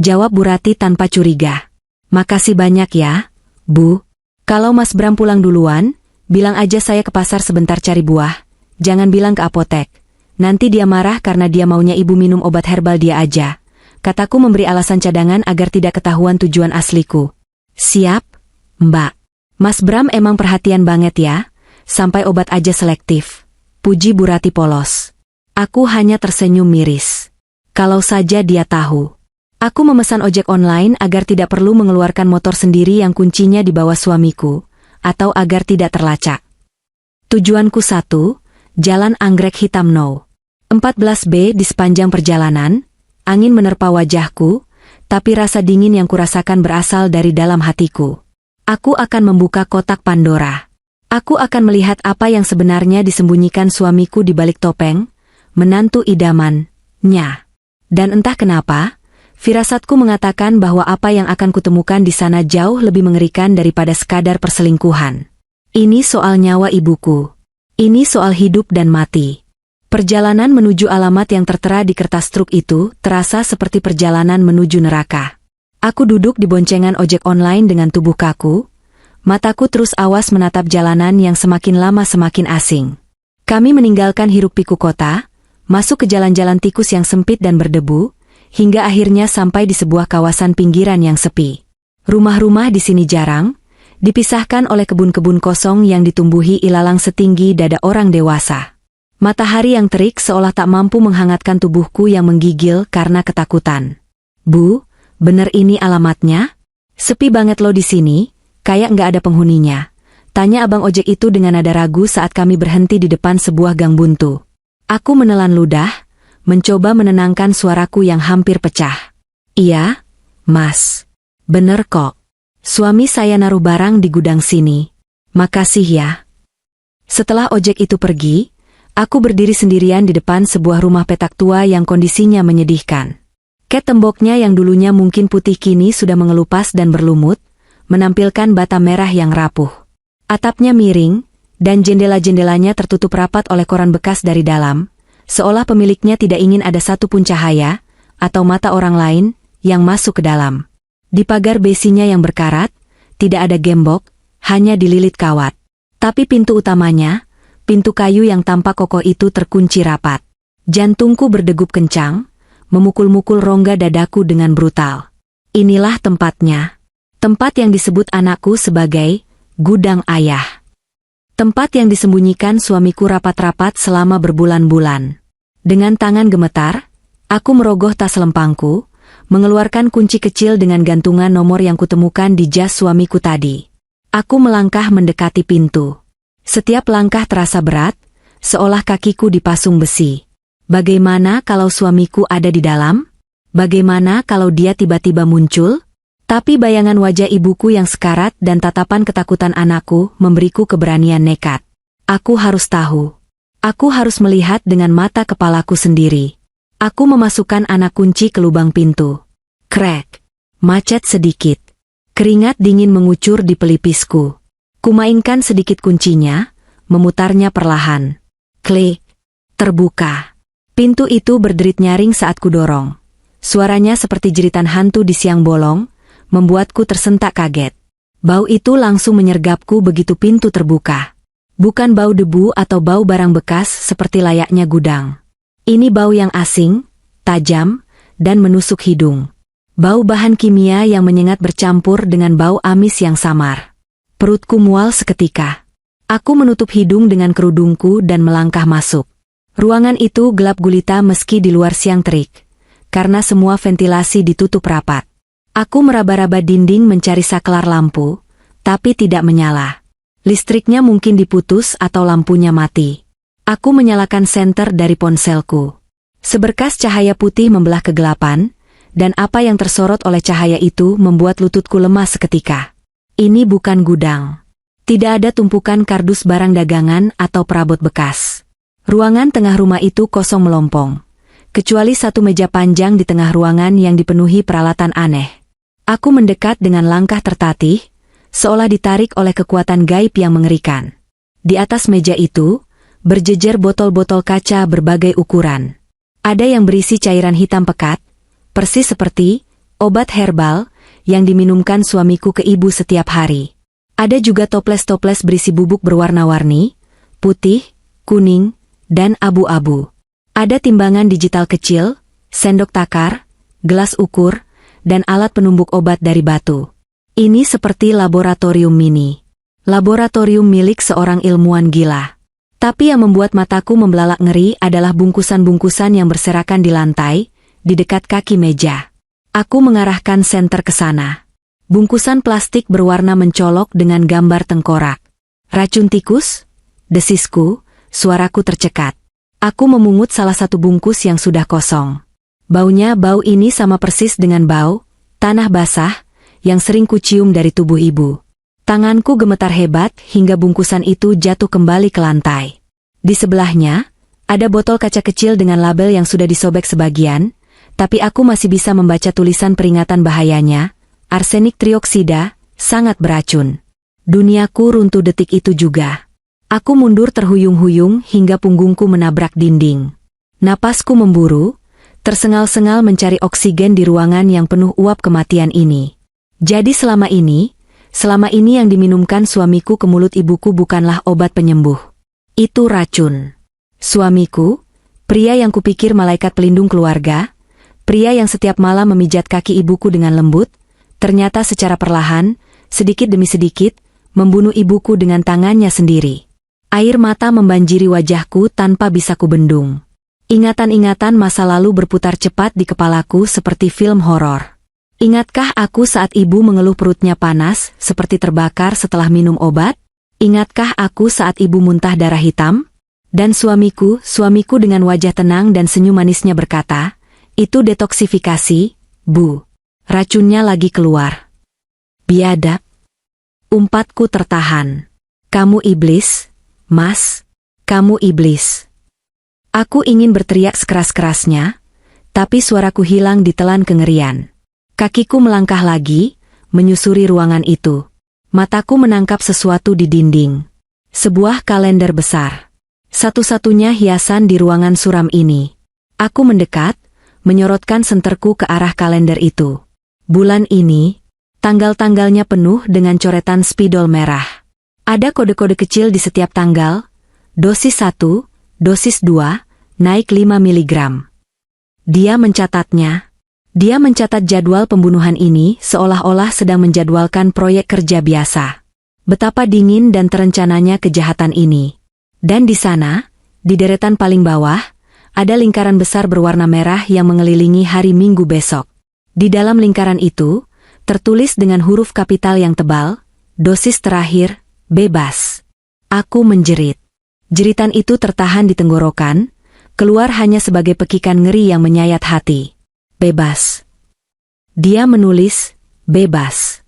jawab Bu Rati tanpa curiga. Makasih banyak ya, Bu. Kalau Mas Bram pulang duluan, bilang aja saya ke pasar sebentar cari buah. Jangan bilang ke apotek. Nanti dia marah karena dia maunya ibu minum obat herbal dia aja. Kataku memberi alasan cadangan agar tidak ketahuan tujuan asliku. Siap, Mbak. Mas Bram emang perhatian banget ya, sampai obat aja selektif. Puji Bu Rati polos. Aku hanya tersenyum miris. Kalau saja dia tahu. Aku memesan ojek online agar tidak perlu mengeluarkan motor sendiri yang kuncinya di bawah suamiku, atau agar tidak terlacak. Tujuanku 1, Jalan Anggrek Hitam No. 14B. Di sepanjang perjalanan, angin menerpa wajahku, tapi rasa dingin yang kurasakan berasal dari dalam hatiku. Aku akan membuka kotak Pandora. Aku akan melihat apa yang sebenarnya disembunyikan suamiku di balik topeng, menantu idamannya. Dan entah kenapa, Firasatku mengatakan bahwa apa yang akan kutemukan di sana jauh lebih mengerikan daripada sekadar perselingkuhan. Ini soal nyawa ibuku. Ini soal hidup dan mati. Perjalanan menuju alamat yang tertera di kertas truk itu terasa seperti perjalanan menuju neraka. Aku duduk di boncengan ojek online dengan tubuh kaku. Mataku terus awas menatap jalanan yang semakin lama semakin asing. Kami meninggalkan hiruk-pikuk kota, masuk ke jalan-jalan tikus yang sempit dan berdebu, hingga akhirnya sampai di sebuah kawasan pinggiran yang sepi. Rumah-rumah di sini jarang, dipisahkan oleh kebun-kebun kosong yang ditumbuhi ilalang setinggi dada orang dewasa. Matahari yang terik seolah tak mampu menghangatkan tubuhku yang menggigil karena ketakutan. Bu, bener ini alamatnya? Sepi banget lo di sini, kayak nggak ada penghuninya. Tanya abang ojek itu dengan nada ragu saat kami berhenti di depan sebuah gang buntu. Aku menelan ludah, mencoba menenangkan suaraku yang hampir pecah. Iya, Mas. Bener kok. Suami saya naruh barang di gudang sini. Makasih ya. Setelah ojek itu pergi, aku berdiri sendirian di depan sebuah rumah petak tua yang kondisinya menyedihkan. Ket temboknya yang dulunya mungkin putih kini sudah mengelupas dan berlumut, menampilkan bata merah yang rapuh. Atapnya miring, dan jendela-jendelanya tertutup rapat oleh koran bekas dari dalam, seolah pemiliknya tidak ingin ada satu pun cahaya, atau mata orang lain, yang masuk ke dalam. Di pagar besinya yang berkarat, tidak ada gembok, hanya dililit kawat. Tapi pintu utamanya, pintu kayu yang tampak kokoh itu terkunci rapat. Jantungku berdegup kencang, memukul-mukul rongga dadaku dengan brutal. Inilah tempatnya. Tempat yang disebut anakku sebagai gudang ayah. Tempat yang disembunyikan suamiku rapat-rapat selama berbulan-bulan. Dengan tangan gemetar, aku merogoh tas lempangku, mengeluarkan kunci kecil dengan gantungan nomor yang kutemukan di jas suamiku tadi. Aku melangkah mendekati pintu. Setiap langkah terasa berat, seolah kakiku dipasung besi. Bagaimana kalau suamiku ada di dalam? Bagaimana kalau dia tiba-tiba muncul? Tapi bayangan wajah ibuku yang sekarat dan tatapan ketakutan anakku memberiku keberanian nekat. Aku harus tahu. Aku harus melihat dengan mata kepalaku sendiri. Aku memasukkan anak kunci ke lubang pintu. Krek. Macet sedikit. Keringat dingin mengucur di pelipisku. Kumainkan sedikit kuncinya, memutarnya perlahan. Klik. Terbuka. Pintu itu berderit nyaring saat kudorong. Suaranya seperti jeritan hantu di siang bolong, membuatku tersentak kaget. Bau itu langsung menyergapku begitu pintu terbuka. Bukan bau debu atau bau barang bekas seperti layaknya gudang. Ini bau yang asing, tajam, dan menusuk hidung. Bau bahan kimia yang menyengat bercampur dengan bau amis yang samar. Perutku mual seketika. Aku menutup hidung dengan kerudungku dan melangkah masuk. Ruangan itu gelap gulita meski di luar siang terik, karena semua ventilasi ditutup rapat. Aku meraba-raba dinding mencari saklar lampu, tapi tidak menyala. Listriknya mungkin diputus atau lampunya mati. Aku menyalakan senter dari ponselku. Seberkas cahaya putih membelah kegelapan, dan apa yang tersorot oleh cahaya itu membuat lututku lemas seketika. Ini bukan gudang. Tidak ada tumpukan kardus barang dagangan atau perabot bekas. Ruangan tengah rumah itu kosong melompong, kecuali satu meja panjang di tengah ruangan yang dipenuhi peralatan aneh. Aku mendekat dengan langkah tertatih, seolah ditarik oleh kekuatan gaib yang mengerikan. Di atas meja itu, berjejer botol-botol kaca berbagai ukuran. Ada yang berisi cairan hitam pekat, persis seperti obat herbal yang diminumkan suamiku ke ibu setiap hari. Ada juga toples-toples berisi bubuk berwarna-warni, putih, kuning, dan abu-abu. Ada timbangan digital kecil, sendok takar, gelas ukur, dan alat penumbuk obat dari batu. Ini seperti laboratorium mini. Laboratorium milik seorang ilmuwan gila. Tapi yang membuat mataku membelalak ngeri adalah bungkusan-bungkusan yang berserakan di lantai, di dekat kaki meja. Aku mengarahkan senter ke sana. Bungkusan plastik berwarna mencolok dengan gambar tengkorak. Racun tikus? Desisku, suaraku tercekat. Aku memungut salah satu bungkus yang sudah kosong. Baunya bau ini sama persis dengan bau tanah basah yang sering kucium dari tubuh ibu. Tanganku gemetar hebat hingga bungkusan itu jatuh kembali ke lantai. Di sebelahnya, ada botol kaca kecil dengan label yang sudah disobek sebagian, Tapi aku masih bisa membaca tulisan peringatan bahayanya, arsenik trioksida, sangat beracun. Duniaku runtuh detik itu juga. Aku mundur terhuyung-huyung hingga punggungku menabrak dinding. Napasku memburu, tersengal-sengal mencari oksigen di ruangan yang penuh uap kematian ini. Jadi selama ini yang diminumkan suamiku ke mulut ibuku bukanlah obat penyembuh. Itu racun. Suamiku, pria yang kupikir malaikat pelindung keluarga, pria yang setiap malam memijat kaki ibuku dengan lembut, ternyata secara perlahan, sedikit demi sedikit, membunuh ibuku dengan tangannya sendiri. Air mata membanjiri wajahku tanpa bisa kubendung. Ingatan-ingatan masa lalu berputar cepat di kepalaku seperti film horor. Ingatkah aku saat ibu mengeluh perutnya panas, seperti terbakar setelah minum obat? Ingatkah aku saat ibu muntah darah hitam? Dan suamiku dengan wajah tenang dan senyum manisnya berkata, "Itu detoksifikasi, Bu. Racunnya lagi keluar." Biadab. Umpatku tertahan. "Kamu iblis, Mas. Kamu iblis." Aku ingin berteriak sekeras-kerasnya, tapi suaraku hilang ditelan kengerian. Kakiku melangkah lagi, menyusuri ruangan itu. Mataku menangkap sesuatu di dinding. Sebuah kalender besar. Satu-satunya hiasan di ruangan suram ini. Aku mendekat, menyorotkan senterku ke arah kalender itu. Bulan ini, tanggal-tanggalnya penuh dengan coretan spidol merah. Ada kode-kode kecil di setiap tanggal. Dosis 1, dosis 2, naik 5 mg. Dia mencatatnya. Dia mencatat jadwal pembunuhan ini seolah-olah sedang menjadwalkan proyek kerja biasa. Betapa dingin dan terencananya kejahatan ini. Dan di sana, di deretan paling bawah, ada lingkaran besar berwarna merah yang mengelilingi hari Minggu besok. Di dalam lingkaran itu, tertulis dengan huruf kapital yang tebal, "Dosis terakhir, bebas." Aku menjerit. Jeritan itu tertahan di tenggorokan, keluar hanya sebagai pekikan ngeri yang menyayat hati. Bebas. Dia menulis, bebas.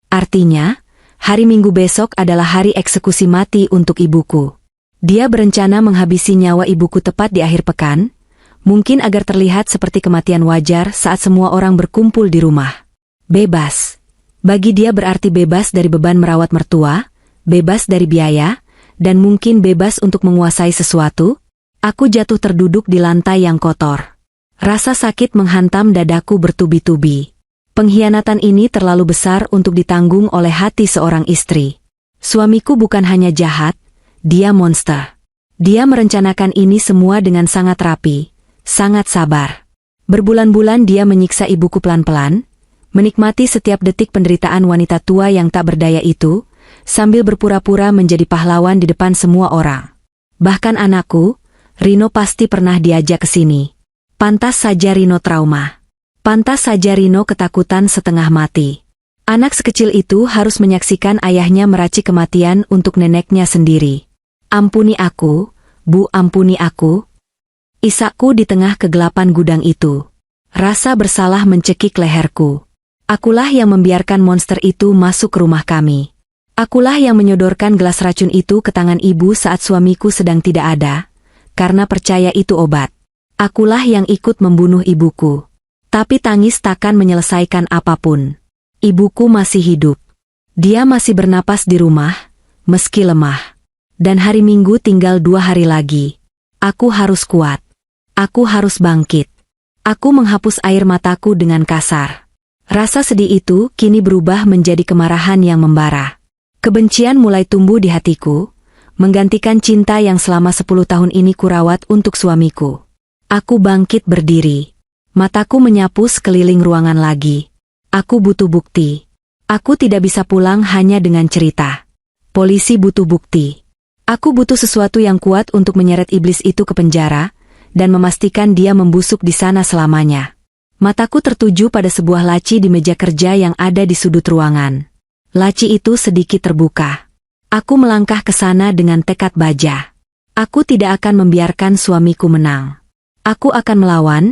Artinya, hari Minggu besok adalah hari eksekusi mati untuk ibuku. Dia berencana menghabisi nyawa ibuku tepat di akhir pekan, mungkin agar terlihat seperti kematian wajar saat semua orang berkumpul di rumah. Bebas. Bagi dia berarti bebas dari beban merawat mertua, bebas dari biaya, dan mungkin bebas untuk menguasai sesuatu. Aku jatuh terduduk di lantai yang kotor. Rasa sakit menghantam dadaku bertubi-tubi. Pengkhianatan ini terlalu besar untuk ditanggung oleh hati seorang istri. Suamiku bukan hanya jahat, dia monster. Dia merencanakan ini semua dengan sangat rapi, sangat sabar. Berbulan-bulan dia menyiksa ibuku pelan-pelan, menikmati setiap detik penderitaan wanita tua yang tak berdaya itu, sambil berpura-pura menjadi pahlawan di depan semua orang. Bahkan anakku, Rino pasti pernah diajak ke sini. Pantas saja Rino trauma. Pantas saja Rino ketakutan setengah mati. Anak sekecil itu harus menyaksikan ayahnya meracik kematian untuk neneknya sendiri. Ampuni aku, Bu, ampuni aku. Isakku di tengah kegelapan gudang itu. Rasa bersalah mencekik leherku. Akulah yang membiarkan monster itu masuk ke rumah kami. Akulah yang menyodorkan gelas racun itu ke tangan ibu saat suamiku sedang tidak ada, karena percaya itu obat. Akulah yang ikut membunuh ibuku. Tapi tangis takkan menyelesaikan apapun. Ibuku masih hidup. Dia masih bernapas di rumah, meski lemah. Dan hari Minggu tinggal 2 hari lagi. Aku harus kuat. Aku harus bangkit. Aku menghapus air mataku dengan kasar. Rasa sedih itu kini berubah menjadi kemarahan yang membara. Kebencian mulai tumbuh di hatiku, menggantikan cinta yang selama 10 tahun ini kurawat untuk suamiku. Aku bangkit berdiri. Mataku menyapu sekeliling ruangan lagi. Aku butuh bukti. Aku tidak bisa pulang hanya dengan cerita. Polisi butuh bukti. Aku butuh sesuatu yang kuat untuk menyeret iblis itu ke penjara, dan memastikan dia membusuk di sana selamanya. Mataku tertuju pada sebuah laci di meja kerja yang ada di sudut ruangan. Laci itu sedikit terbuka. Aku melangkah ke sana dengan tekad baja. Aku tidak akan membiarkan suamiku menang. Aku akan melawan,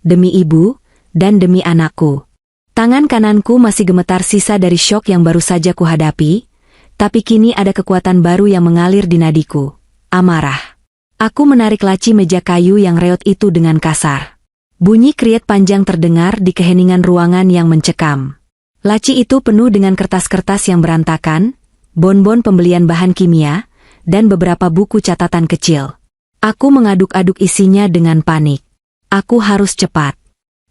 demi ibu, dan demi anakku. Tangan kananku masih gemetar sisa dari syok yang baru saja kuhadapi, tapi kini ada kekuatan baru yang mengalir di nadiku. Amarah. Aku menarik laci meja kayu yang reot itu dengan kasar. Bunyi kriet panjang terdengar di keheningan ruangan yang mencekam. Laci itu penuh dengan kertas-kertas yang berantakan, bonbon pembelian bahan kimia, dan beberapa buku catatan kecil. Aku mengaduk-aduk isinya dengan panik. Aku harus cepat.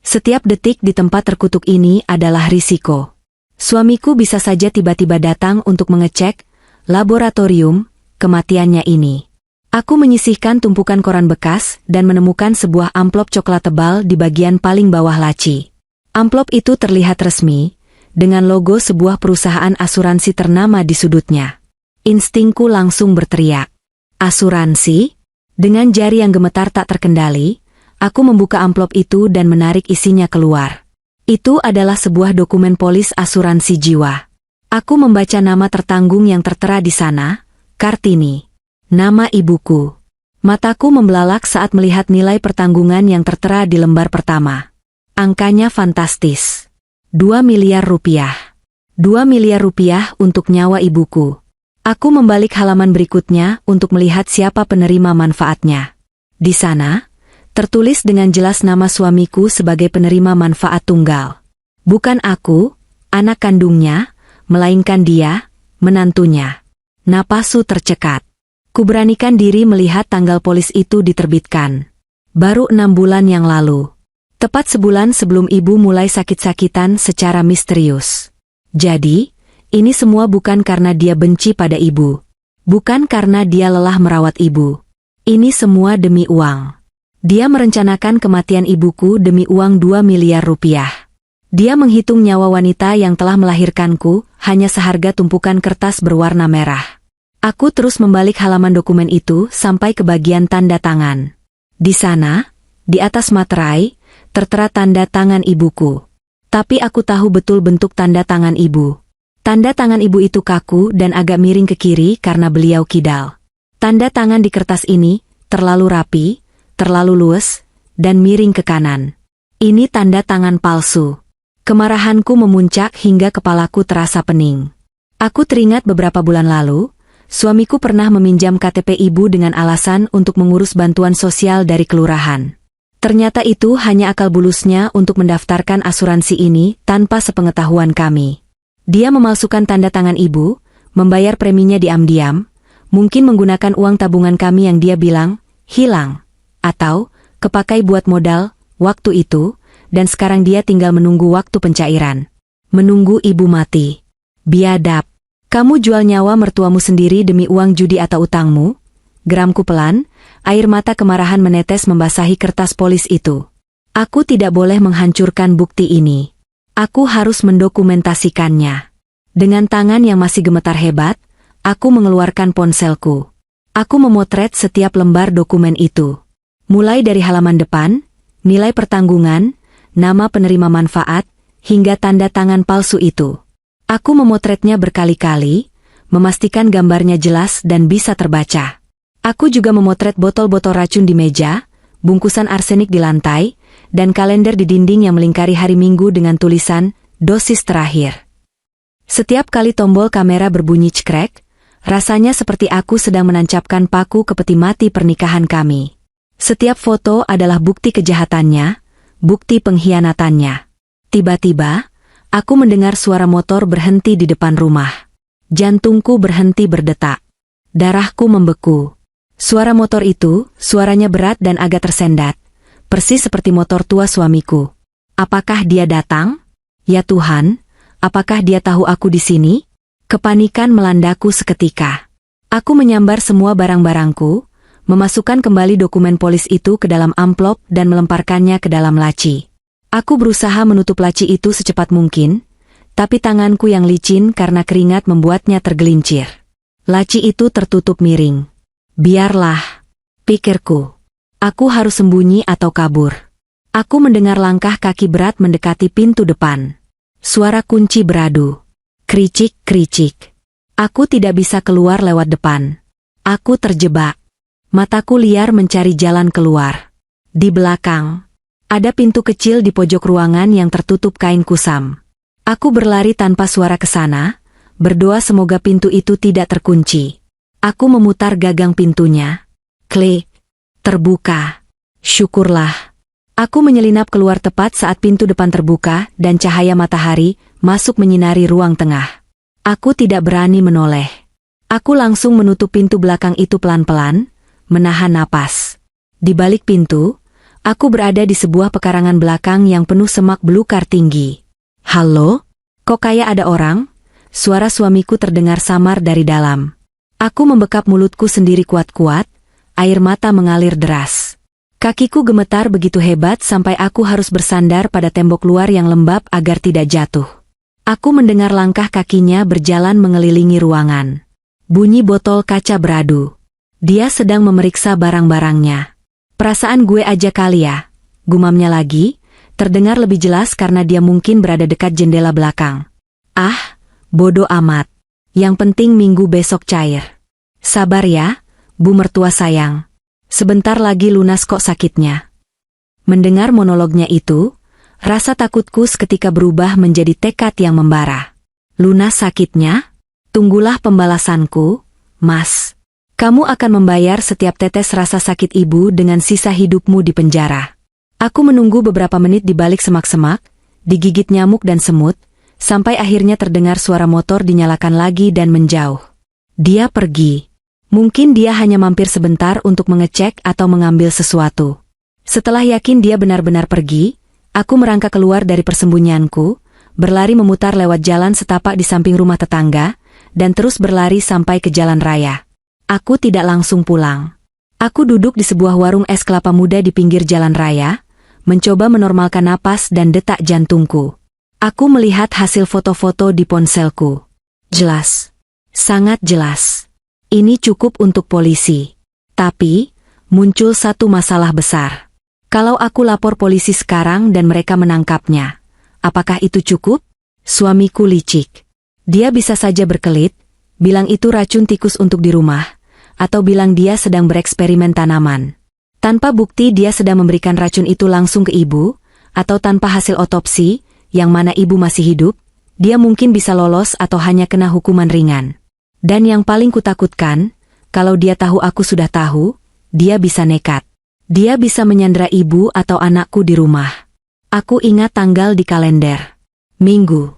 Setiap detik di tempat terkutuk ini adalah risiko. Suamiku bisa saja tiba-tiba datang untuk mengecek laboratorium kematiannya ini. Aku menyisihkan tumpukan koran bekas dan menemukan sebuah amplop coklat tebal di bagian paling bawah laci. Amplop itu terlihat resmi, dengan logo sebuah perusahaan asuransi ternama di sudutnya. Instingku langsung berteriak. Asuransi? Dengan jari yang gemetar tak terkendali, aku membuka amplop itu dan menarik isinya keluar. Itu adalah sebuah dokumen polis asuransi jiwa. Aku membaca nama tertanggung yang tertera di sana, Kartini. Nama ibuku. Mataku membelalak saat melihat nilai pertanggungan yang tertera di lembar pertama. Angkanya fantastis. 2 miliar rupiah. 2 miliar rupiah untuk nyawa ibuku. Aku membalik halaman berikutnya untuk melihat siapa penerima manfaatnya. Di sana, tertulis dengan jelas nama suamiku sebagai penerima manfaat tunggal. Bukan aku, anak kandungnya, melainkan dia, menantunya. Napasu tercekat. Kuberanikan diri melihat tanggal polis itu diterbitkan. Baru 6 bulan yang lalu. Tepat sebulan sebelum ibu mulai sakit-sakitan secara misterius. Jadi, ini semua bukan karena dia benci pada ibu. Bukan karena dia lelah merawat ibu. Ini semua demi uang. Dia merencanakan kematian ibuku demi uang 2 miliar rupiah. Dia menghitung nyawa wanita yang telah melahirkanku hanya seharga tumpukan kertas berwarna merah. Aku terus membalik halaman dokumen itu sampai ke bagian tanda tangan. Di sana, di atas materai, tertera tanda tangan ibuku. Tapi aku tahu betul bentuk tanda tangan ibu. Tanda tangan ibu itu kaku dan agak miring ke kiri karena beliau kidal. Tanda tangan di kertas ini terlalu rapi, terlalu luwes, dan miring ke kanan. Ini tanda tangan palsu. Kemarahanku memuncak hingga kepalaku terasa pening. Aku teringat beberapa bulan lalu, suamiku pernah meminjam KTP ibu dengan alasan untuk mengurus bantuan sosial dari kelurahan. Ternyata itu hanya akal bulusnya untuk mendaftarkan asuransi ini tanpa sepengetahuan kami. Dia memalsukan tanda tangan ibu, membayar preminya diam-diam, mungkin menggunakan uang tabungan kami yang dia bilang hilang, atau kepakai buat modal waktu itu, dan sekarang dia tinggal menunggu waktu pencairan. Menunggu ibu mati. Biadab. Kamu jual nyawa mertuamu sendiri demi uang judi atau utangmu? Geramku pelan, air mata kemarahan menetes membasahi kertas polis itu. Aku tidak boleh menghancurkan bukti ini. Aku harus mendokumentasikannya. Dengan tangan yang masih gemetar hebat, aku mengeluarkan ponselku. Aku memotret setiap lembar dokumen itu. Mulai dari halaman depan, nilai pertanggungan, nama penerima manfaat, hingga tanda tangan palsu itu. Aku memotretnya berkali-kali, memastikan gambarnya jelas dan bisa terbaca. Aku juga memotret botol-botol racun di meja, bungkusan arsenik di lantai, dan kalender di dinding yang melingkari hari Minggu dengan tulisan, dosis terakhir. Setiap kali tombol kamera berbunyi cekrek, rasanya seperti aku sedang menancapkan paku ke peti mati pernikahan kami. Setiap foto adalah bukti kejahatannya, bukti pengkhianatannya. Tiba-tiba, aku mendengar suara motor berhenti di depan rumah. Jantungku berhenti berdetak. Darahku membeku. Suara motor itu, suaranya berat dan agak tersendat. Persis seperti motor tua suamiku. Apakah dia datang? Ya Tuhan, apakah dia tahu aku di sini? Kepanikan melandaku seketika. Aku menyambar semua barang-barangku, memasukkan kembali dokumen polis itu ke dalam amplop dan melemparkannya ke dalam laci. Aku berusaha menutup laci itu secepat mungkin, tapi tanganku yang licin karena keringat membuatnya tergelincir. Laci itu tertutup miring. Biarlah, pikirku. Aku harus sembunyi atau kabur. Aku mendengar langkah kaki berat mendekati pintu depan. Suara kunci beradu. Kricik-kricik. Aku tidak bisa keluar lewat depan. Aku terjebak. Mataku liar mencari jalan keluar. Di belakang, ada pintu kecil di pojok ruangan yang tertutup kain kusam. Aku berlari tanpa suara ke sana, berdoa semoga pintu itu tidak terkunci. Aku memutar gagang pintunya. Klik. Terbuka. Syukurlah. Aku menyelinap keluar tepat saat pintu depan terbuka dan cahaya matahari masuk menyinari ruang tengah. Aku tidak berani menoleh. Aku langsung menutup pintu belakang itu pelan-pelan, menahan napas. Di balik pintu, aku berada di sebuah pekarangan belakang yang penuh semak belukar tinggi. "Halo? Kok kayak ada orang?" Suara suamiku terdengar samar dari dalam. Aku membekap mulutku sendiri kuat-kuat, air mata mengalir deras. Kakiku gemetar begitu hebat sampai aku harus bersandar pada tembok luar yang lembab agar tidak jatuh. Aku mendengar langkah kakinya berjalan mengelilingi ruangan. Bunyi botol kaca beradu. Dia sedang memeriksa barang-barangnya. "Perasaan gue aja kali ya," gumamnya lagi, terdengar lebih jelas karena dia mungkin berada dekat jendela belakang. "Ah, bodoh amat. Yang penting minggu besok cair. Sabar ya, Bu mertua sayang. Sebentar lagi lunas kok sakitnya." Mendengar monolognya itu, rasa takutku seketika berubah menjadi tekad yang membara. "Lunas sakitnya? Tunggulah pembalasanku, Mas. Kamu akan membayar setiap tetes rasa sakit ibu dengan sisa hidupmu di penjara." Aku menunggu beberapa menit di balik semak-semak, digigit nyamuk dan semut, sampai akhirnya terdengar suara motor dinyalakan lagi dan menjauh. Dia pergi. Mungkin dia hanya mampir sebentar untuk mengecek atau mengambil sesuatu. Setelah yakin dia benar-benar pergi, aku merangkak keluar dari persembunyianku, berlari memutar lewat jalan setapak di samping rumah tetangga, dan terus berlari sampai ke jalan raya. Aku tidak langsung pulang. Aku duduk di sebuah warung es kelapa muda di pinggir jalan raya, mencoba menormalkan napas dan detak jantungku. Aku melihat hasil foto-foto di ponselku. Jelas. Sangat jelas. Ini cukup untuk polisi. Tapi, muncul satu masalah besar. Kalau aku lapor polisi sekarang dan mereka menangkapnya, apakah itu cukup? Suamiku licik. Dia bisa saja berkelit, bilang itu racun tikus untuk di rumah, atau bilang dia sedang bereksperimen tanaman. Tanpa bukti dia sedang memberikan racun itu langsung ke ibu, atau tanpa hasil otopsi, yang mana ibu masih hidup, dia mungkin bisa lolos atau hanya kena hukuman ringan. Dan yang paling kutakutkan, kalau dia tahu aku sudah tahu, dia bisa nekat. Dia bisa menyandera ibu atau anakku di rumah. Aku ingat tanggal di kalender. Minggu.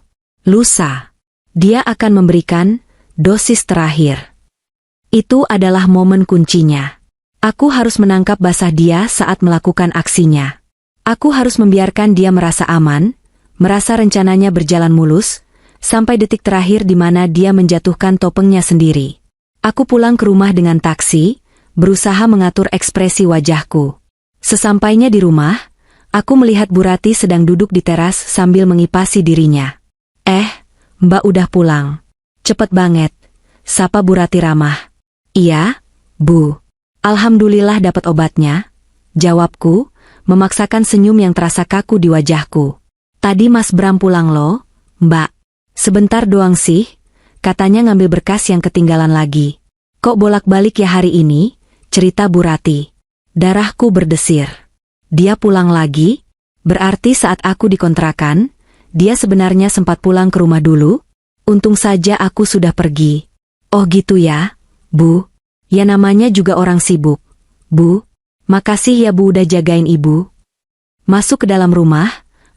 Lusa. Dia akan memberikan dosis terakhir. Itu adalah momen kuncinya. Aku harus menangkap basah dia saat melakukan aksinya. Aku harus membiarkan dia merasa aman, merasa rencananya berjalan mulus, sampai detik terakhir di mana dia menjatuhkan topengnya sendiri. Aku pulang ke rumah dengan taksi, berusaha mengatur ekspresi wajahku. Sesampainya di rumah, aku melihat Bu Rati sedang duduk di teras sambil mengipasi dirinya. Mbak udah pulang. Cepet banget, sapa Bu Rati ramah. Iya, Bu. Alhamdulillah dapat obatnya, jawabku, memaksakan senyum yang terasa kaku di wajahku. Tadi Mas Bram pulang loh, Mbak. Sebentar doang sih, katanya ngambil berkas yang ketinggalan lagi. Kok bolak-balik ya hari ini, cerita Bu Rati. Darahku berdesir. Dia pulang lagi? Berarti saat aku dikontrakan, dia sebenarnya sempat pulang ke rumah dulu? Untung saja aku sudah pergi. Oh gitu ya, Bu. Ya namanya juga orang sibuk. Bu, makasih ya Bu udah jagain ibu. Masuk ke dalam rumah,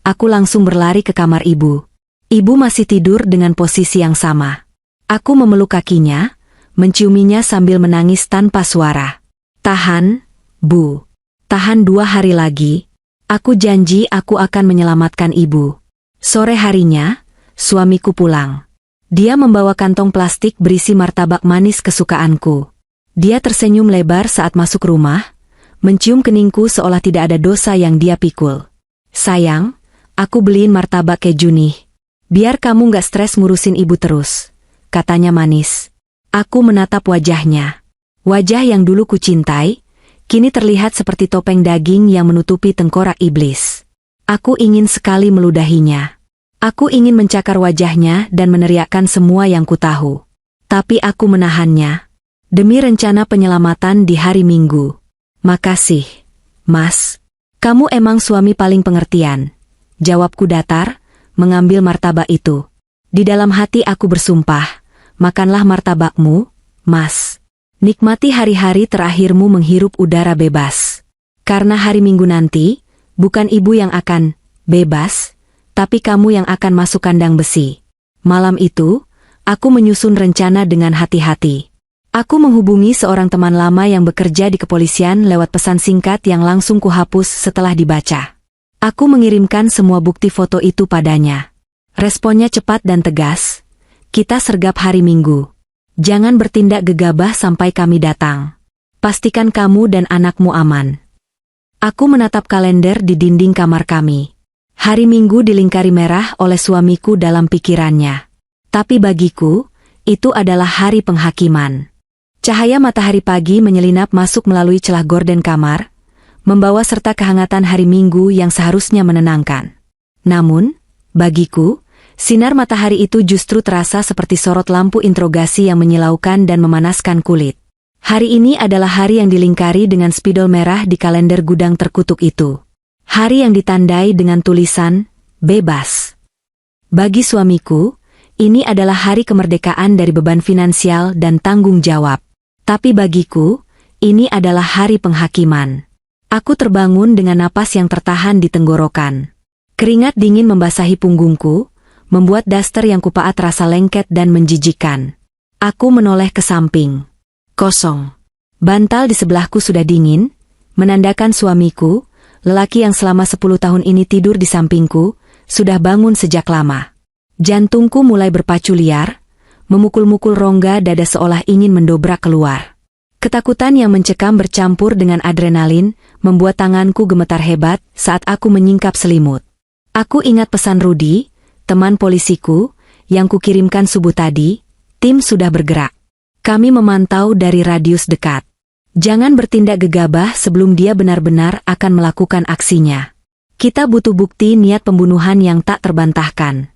aku langsung berlari ke kamar ibu. Ibu masih tidur dengan posisi yang sama. Aku memeluk kakinya, menciuminya sambil menangis tanpa suara. Tahan, Bu. Tahan 2 hari lagi. Aku janji aku akan menyelamatkan ibu. Sore harinya, suamiku pulang. Dia membawa kantong plastik berisi martabak manis kesukaanku. Dia tersenyum lebar saat masuk rumah, mencium keningku seolah tidak ada dosa yang dia pikul. Sayang, aku beliin martabak keju nih. Biar kamu gak stres ngurusin ibu terus, katanya manis. Aku menatap wajahnya. Wajah yang dulu kucintai, kini terlihat seperti topeng daging yang menutupi tengkorak iblis. Aku ingin sekali meludahinya. Aku ingin mencakar wajahnya dan meneriakkan semua yang kutahu. Tapi aku menahannya. Demi rencana penyelamatan di hari Minggu. Makasih, Mas. Kamu emang suami paling pengertian. Jawabku datar, mengambil martabak itu. Di dalam hati aku bersumpah, makanlah martabakmu, Mas. Nikmati hari-hari terakhirmu menghirup udara bebas. Karena hari Minggu nanti, Bukan ibu yang akan bebas, tapi kamu yang akan masuk kandang besi. Malam itu, aku menyusun rencana dengan hati-hati. Aku menghubungi seorang teman lama yang bekerja di kepolisian lewat pesan singkat yang langsung kuhapus setelah dibaca. Aku mengirimkan semua bukti foto itu padanya. Responnya cepat dan tegas. Kita sergap hari Minggu. Jangan bertindak gegabah sampai kami datang. Pastikan kamu dan anakmu aman. Aku menatap kalender di dinding kamar kami. Hari Minggu dilingkari merah oleh suamiku dalam pikirannya. Tapi bagiku, itu adalah hari penghakiman. Cahaya matahari pagi menyelinap masuk melalui celah gorden kamar, membawa serta kehangatan hari Minggu yang seharusnya menenangkan. Namun, bagiku, sinar matahari itu justru terasa seperti sorot lampu interogasi yang menyilaukan dan memanaskan kulit. Hari ini adalah hari yang dilingkari dengan spidol merah di kalender gudang terkutuk itu. Hari yang ditandai dengan tulisan, bebas. Bagi suamiku, ini adalah hari kemerdekaan dari beban finansial dan tanggung jawab. Tapi bagiku, ini adalah hari penghakiman. Aku terbangun dengan napas yang tertahan di tenggorokan. Keringat dingin membasahi punggungku, membuat daster yang kupaat terasa lengket dan menjijikkan. Aku menoleh ke samping. Kosong. Bantal di sebelahku sudah dingin, menandakan suamiku, lelaki yang selama 10 tahun ini tidur di sampingku, sudah bangun sejak lama. Jantungku mulai berpacu liar, memukul-mukul rongga dada seolah ingin mendobrak keluar. Ketakutan yang mencekam bercampur dengan adrenalin, membuat tanganku gemetar hebat saat aku menyingkap selimut. Aku ingat pesan Rudy, teman polisiku, yang kukirimkan subuh tadi, tim sudah bergerak. Kami memantau dari radius dekat. Jangan bertindak gegabah sebelum dia benar-benar akan melakukan aksinya. Kita butuh bukti niat pembunuhan yang tak terbantahkan.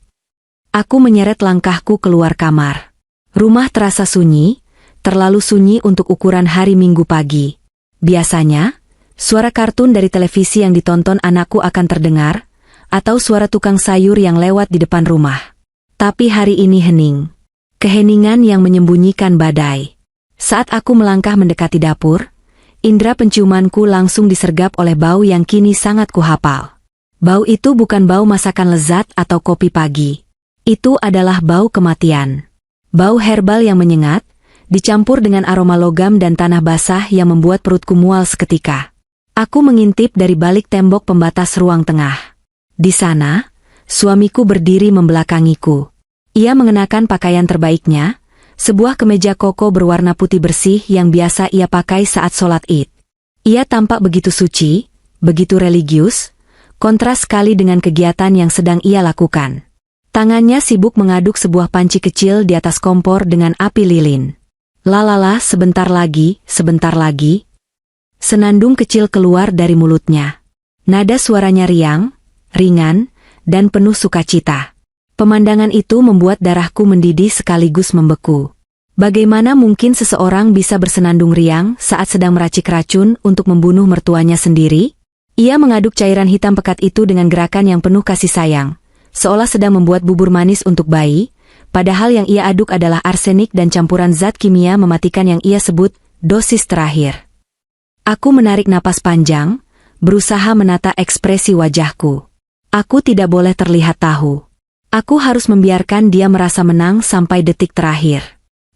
Aku menyeret langkahku keluar kamar. Rumah terasa sunyi, terlalu sunyi untuk ukuran hari Minggu pagi. Biasanya, suara kartun dari televisi yang ditonton anakku akan terdengar, atau suara tukang sayur yang lewat di depan rumah. Tapi hari ini hening. Keheningan yang menyembunyikan badai. Saat aku melangkah mendekati dapur, indera penciumanku langsung disergap oleh bau yang kini sangat kuhafal. Bau itu bukan bau masakan lezat atau kopi pagi. Itu adalah bau kematian. Bau herbal yang menyengat, dicampur dengan aroma logam dan tanah basah yang membuat perutku mual seketika. Aku mengintip dari balik tembok pembatas ruang tengah. Di sana, suamiku berdiri membelakangiku. Ia mengenakan pakaian terbaiknya, sebuah kemeja koko berwarna putih bersih yang biasa ia pakai saat sholat Id. Ia tampak begitu suci, begitu religius, kontras sekali dengan kegiatan yang sedang ia lakukan. Tangannya sibuk mengaduk sebuah panci kecil di atas kompor dengan api lilin. Lalala, sebentar lagi, sebentar lagi. Senandung kecil keluar dari mulutnya. Nada suaranya riang, ringan, dan penuh sukacita. Pemandangan itu membuat darahku mendidih sekaligus membeku. Bagaimana mungkin seseorang bisa bersenandung riang saat sedang meracik racun untuk membunuh mertuanya sendiri? Ia mengaduk cairan hitam pekat itu dengan gerakan yang penuh kasih sayang, seolah sedang membuat bubur manis untuk bayi, padahal yang ia aduk adalah arsenik dan campuran zat kimia mematikan yang ia sebut dosis terakhir. Aku menarik napas panjang, berusaha menata ekspresi wajahku. Aku tidak boleh terlihat tahu. Aku harus membiarkan dia merasa menang sampai detik terakhir.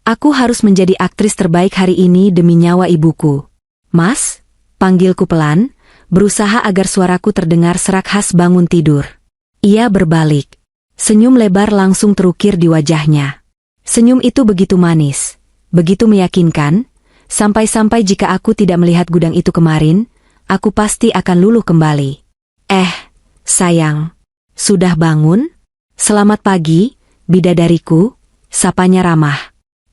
Aku harus menjadi aktris terbaik hari ini demi nyawa ibuku. Mas, panggilku pelan, berusaha agar suaraku terdengar serak khas bangun tidur. Ia berbalik. Senyum lebar langsung terukir di wajahnya. Senyum itu begitu manis, begitu meyakinkan, sampai-sampai jika aku tidak melihat gudang itu kemarin, aku pasti akan luluh kembali. Sayang, sudah bangun? Selamat pagi, bidadariku, sapanya ramah.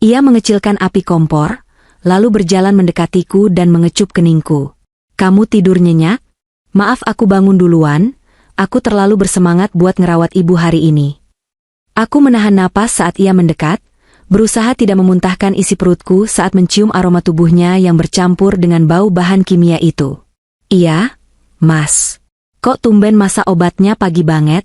Ia mengecilkan api kompor, lalu berjalan mendekatiku dan mengecup keningku. Kamu tidur nyenyak? Maaf aku bangun duluan. Aku terlalu bersemangat buat ngerawat ibu hari ini. Aku menahan napas saat ia mendekat, berusaha tidak memuntahkan isi perutku saat mencium aroma tubuhnya yang bercampur dengan bau bahan kimia itu. Iya, Mas. Kok tumben masa obatnya pagi banget?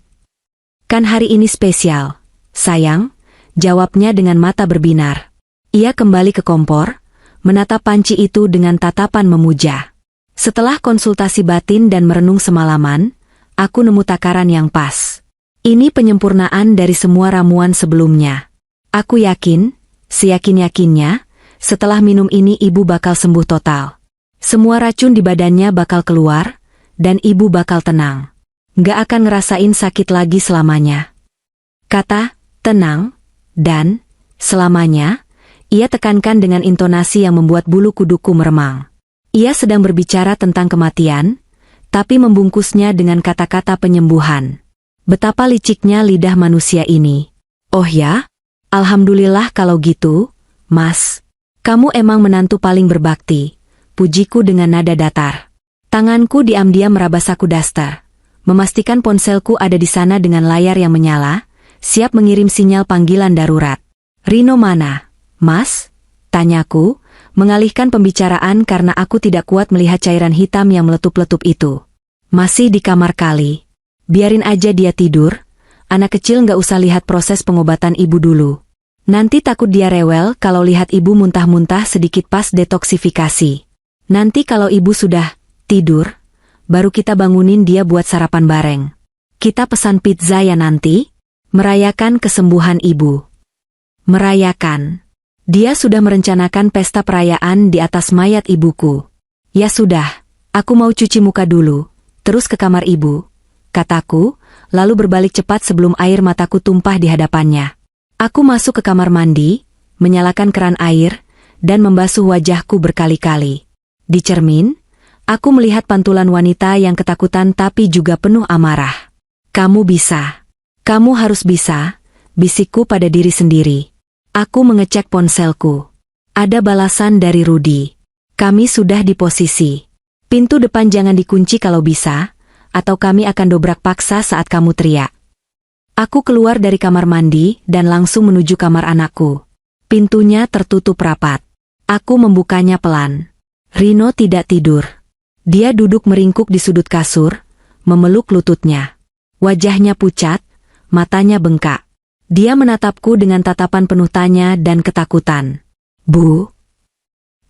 Kan hari ini spesial, sayang, jawabnya dengan mata berbinar. Ia kembali ke kompor, menatap panci itu dengan tatapan memuja. Setelah konsultasi batin dan merenung semalaman, aku nemu takaran yang pas. Ini penyempurnaan dari semua ramuan sebelumnya. Aku yakin, seyakin-yakinnya, setelah minum ini ibu bakal sembuh total. Semua racun di badannya bakal keluar, dan ibu bakal tenang. Nggak akan ngerasain sakit lagi selamanya. Kata, tenang, dan, selamanya, ia tekankan dengan intonasi yang membuat bulu kuduku meremang. Ia sedang berbicara tentang kematian, tapi membungkusnya dengan kata-kata penyembuhan. Betapa liciknya lidah manusia ini. Oh ya? Alhamdulillah kalau gitu, Mas. Kamu emang menantu paling berbakti, pujiku dengan nada datar. Tanganku diam-diam meraba saku daster, memastikan ponselku ada di sana dengan layar yang menyala, siap mengirim sinyal panggilan darurat. Rino mana, Mas? Tanyaku, mengalihkan pembicaraan karena aku tidak kuat melihat cairan hitam yang meletup-letup itu. Masih di kamar kali. Biarin aja dia tidur, anak kecil nggak usah lihat proses pengobatan ibu dulu. Nanti takut dia rewel kalau lihat ibu muntah-muntah sedikit pas detoksifikasi. Nanti kalau ibu sudah tidur, baru kita bangunin dia buat sarapan bareng. Kita pesan pizza ya nanti, merayakan kesembuhan ibu. Merayakan. Dia sudah merencanakan pesta perayaan di atas mayat ibuku. Ya sudah, aku mau cuci muka dulu, terus ke kamar ibu, kataku, lalu berbalik cepat sebelum air mataku tumpah di hadapannya. Aku masuk ke kamar mandi, menyalakan keran air, dan membasuh wajahku berkali-kali. Di cermin, aku melihat pantulan wanita yang ketakutan tapi juga penuh amarah. Kamu bisa. Kamu harus bisa, bisikku pada diri sendiri. Aku mengecek ponselku. Ada balasan dari Rudi. Kami sudah di posisi. Pintu depan jangan dikunci kalau bisa, atau kami akan dobrak paksa saat kamu teriak. Aku keluar dari kamar mandi dan langsung menuju kamar anakku. Pintunya tertutup rapat. Aku membukanya pelan. Rino tidak tidur. Dia duduk meringkuk di sudut kasur, memeluk lututnya. Wajahnya pucat, matanya bengkak. Dia menatapku dengan tatapan penuh tanya dan ketakutan. Bu?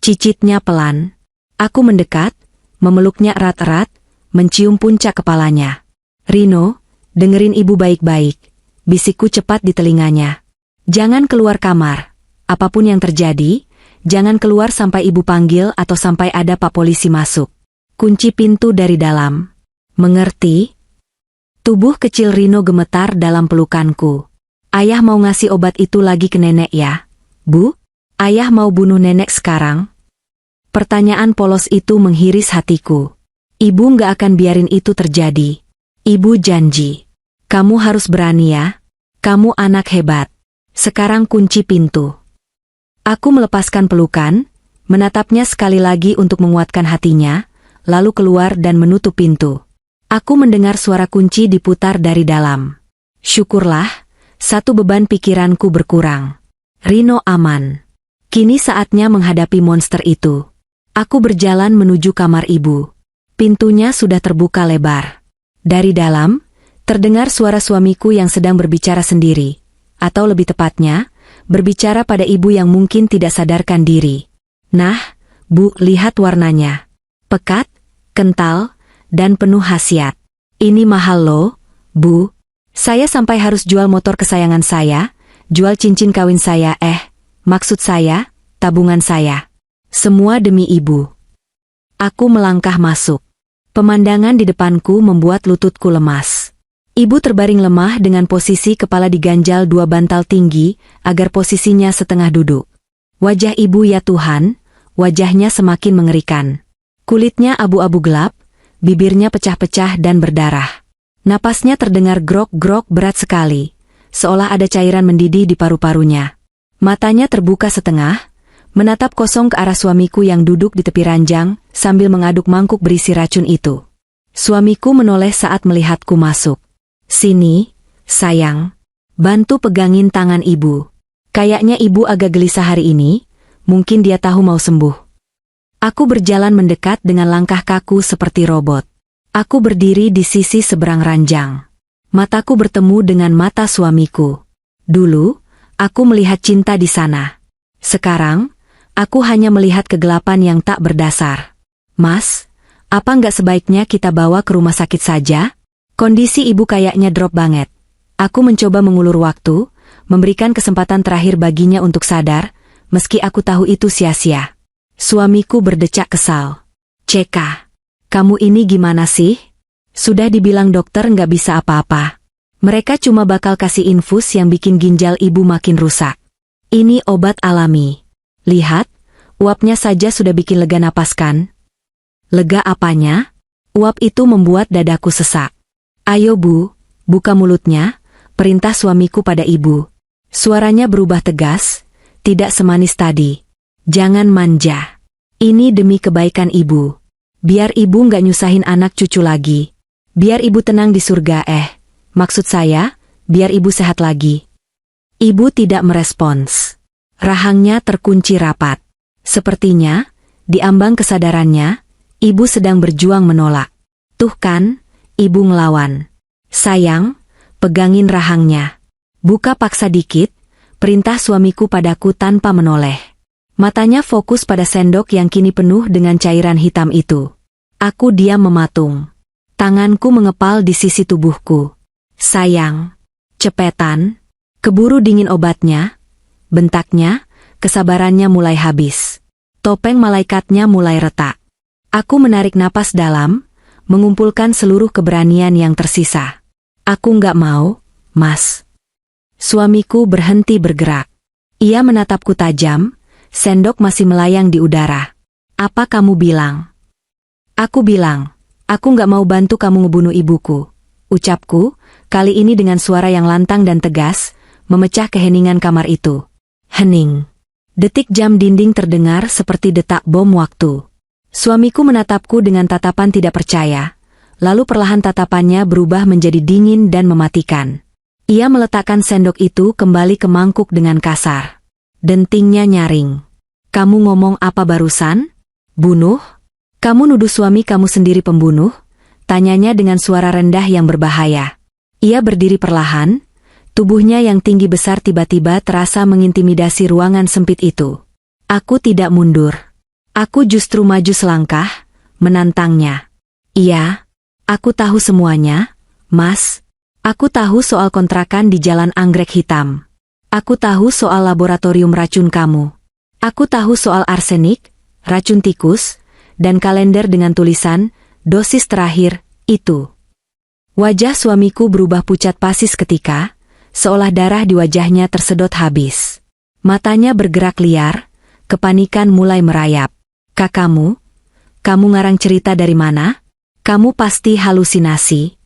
Cicitnya pelan. Aku mendekat, memeluknya erat-erat, mencium puncak kepalanya. Rino, dengerin ibu baik-baik, bisikku cepat di telinganya. Jangan keluar kamar. Apapun yang terjadi, jangan keluar sampai ibu panggil atau sampai ada Pak Polisi masuk. Kunci pintu dari dalam. Mengerti? Tubuh kecil Rino gemetar dalam pelukanku. Ayah mau ngasih obat itu lagi ke nenek ya, Bu? Ayah mau bunuh nenek sekarang? Pertanyaan polos itu menghiris hatiku. Ibu nggak akan biarin itu terjadi. Ibu janji. Kamu harus berani ya. Kamu anak hebat. Sekarang kunci pintu. Aku melepaskan pelukan, menatapnya sekali lagi untuk menguatkan hatinya, lalu keluar dan menutup pintu. Aku mendengar suara kunci diputar dari dalam. Syukurlah. Satu beban pikiranku berkurang. Rino aman. Kini saatnya menghadapi monster itu. Aku berjalan menuju kamar ibu. Pintunya sudah terbuka lebar. Dari dalam, terdengar suara suamiku yang sedang berbicara sendiri. Atau lebih tepatnya, berbicara pada ibu yang mungkin tidak sadarkan diri. Nah, Bu, lihat warnanya. Pekat, kental, dan penuh khasiat. Ini mahal loh, Bu. Saya sampai harus jual motor kesayangan saya, jual cincin kawin saya, maksud saya, tabungan saya. Semua demi ibu. Aku melangkah masuk. Pemandangan di depanku membuat lututku lemas. Ibu terbaring lemah dengan posisi kepala diganjal dua bantal tinggi, agar posisinya setengah duduk. Wajah ibu ya Tuhan, wajahnya semakin mengerikan. Kulitnya abu-abu gelap, bibirnya pecah-pecah dan berdarah. Napasnya terdengar grok-grok berat sekali, seolah ada cairan mendidih di paru-parunya. Matanya terbuka setengah, menatap kosong ke arah suamiku yang duduk di tepi ranjang, sambil mengaduk mangkuk berisi racun itu. Suamiku menoleh saat melihatku masuk. Sini, sayang. Bantu pegangin tangan ibu. Kayaknya ibu agak gelisah hari ini, mungkin dia tahu mau sembuh. Aku berjalan mendekat dengan langkah kaku seperti robot. Aku berdiri di sisi seberang ranjang. Mataku bertemu dengan mata suamiku. Dulu, aku melihat cinta di sana. Sekarang, aku hanya melihat kegelapan yang tak berdasar. Mas, Apa nggak sebaiknya kita bawa ke rumah sakit saja? Kondisi ibu kayaknya drop banget. Aku mencoba mengulur waktu, memberikan kesempatan terakhir baginya untuk sadar, meski aku tahu itu sia-sia. Suamiku berdecak kesal. Ceka, kamu ini gimana sih? Sudah dibilang dokter nggak bisa apa-apa. Mereka cuma bakal kasih infus yang bikin ginjal ibu makin rusak. Ini obat alami. Lihat, uapnya saja sudah bikin lega napas kan? Lega apanya? Uap itu membuat dadaku sesak. Ayo Bu, buka mulutnya, perintah suamiku pada ibu. Suaranya berubah tegas, tidak semanis tadi. Jangan manja. Ini demi kebaikan ibu. Biar ibu nggak nyusahin anak cucu lagi. Biar ibu tenang di surga maksud saya, biar ibu sehat lagi. Ibu tidak merespons. Rahangnya terkunci rapat. Sepertinya, di ambang kesadarannya, ibu sedang berjuang menolak. Tuh kan, ibu ngelawan. Sayang, pegangin rahangnya. Buka paksa dikit, perintah suamiku padaku tanpa menoleh. Matanya fokus pada sendok yang kini penuh dengan cairan hitam itu. Aku diam mematung. Tanganku mengepal di sisi tubuhku. Sayang, cepetan, keburu dingin obatnya. Bentaknya, kesabarannya mulai habis. Topeng malaikatnya mulai retak. Aku menarik napas dalam, mengumpulkan seluruh keberanian yang tersisa. Aku nggak mau, Mas. Suamiku berhenti bergerak. Ia menatapku tajam, sendok masih melayang di udara. Apa kamu bilang? Aku bilang, aku nggak mau bantu kamu ngebunuh ibuku. Ucapku, kali ini dengan suara yang lantang dan tegas, memecah keheningan kamar itu. Hening. Detik jam dinding terdengar seperti detak bom waktu. Suamiku menatapku dengan tatapan tidak percaya, lalu perlahan tatapannya berubah menjadi dingin dan mematikan. Ia meletakkan sendok itu kembali ke mangkuk dengan kasar. Dentingnya nyaring. Kamu ngomong apa barusan? Bunuh? Kamu nuduh suami kamu sendiri pembunuh? Tanyanya dengan suara rendah yang berbahaya. Ia berdiri perlahan, tubuhnya yang tinggi besar tiba-tiba terasa mengintimidasi ruangan sempit itu. Aku tidak mundur. Aku justru maju selangkah, menantangnya. Iya, aku tahu semuanya, Mas. Aku tahu soal kontrakan di Jalan Anggrek Hitam. Aku tahu soal laboratorium racun kamu. Aku tahu soal arsenik, racun tikus, dan kalender dengan tulisan, dosis terakhir, itu. Wajah suamiku berubah pucat pasi seketika, seolah darah di wajahnya tersedot habis. Matanya bergerak liar, kepanikan mulai merayap. Kakakmu? Kamu ngarang cerita dari mana? Kamu pasti halusinasi.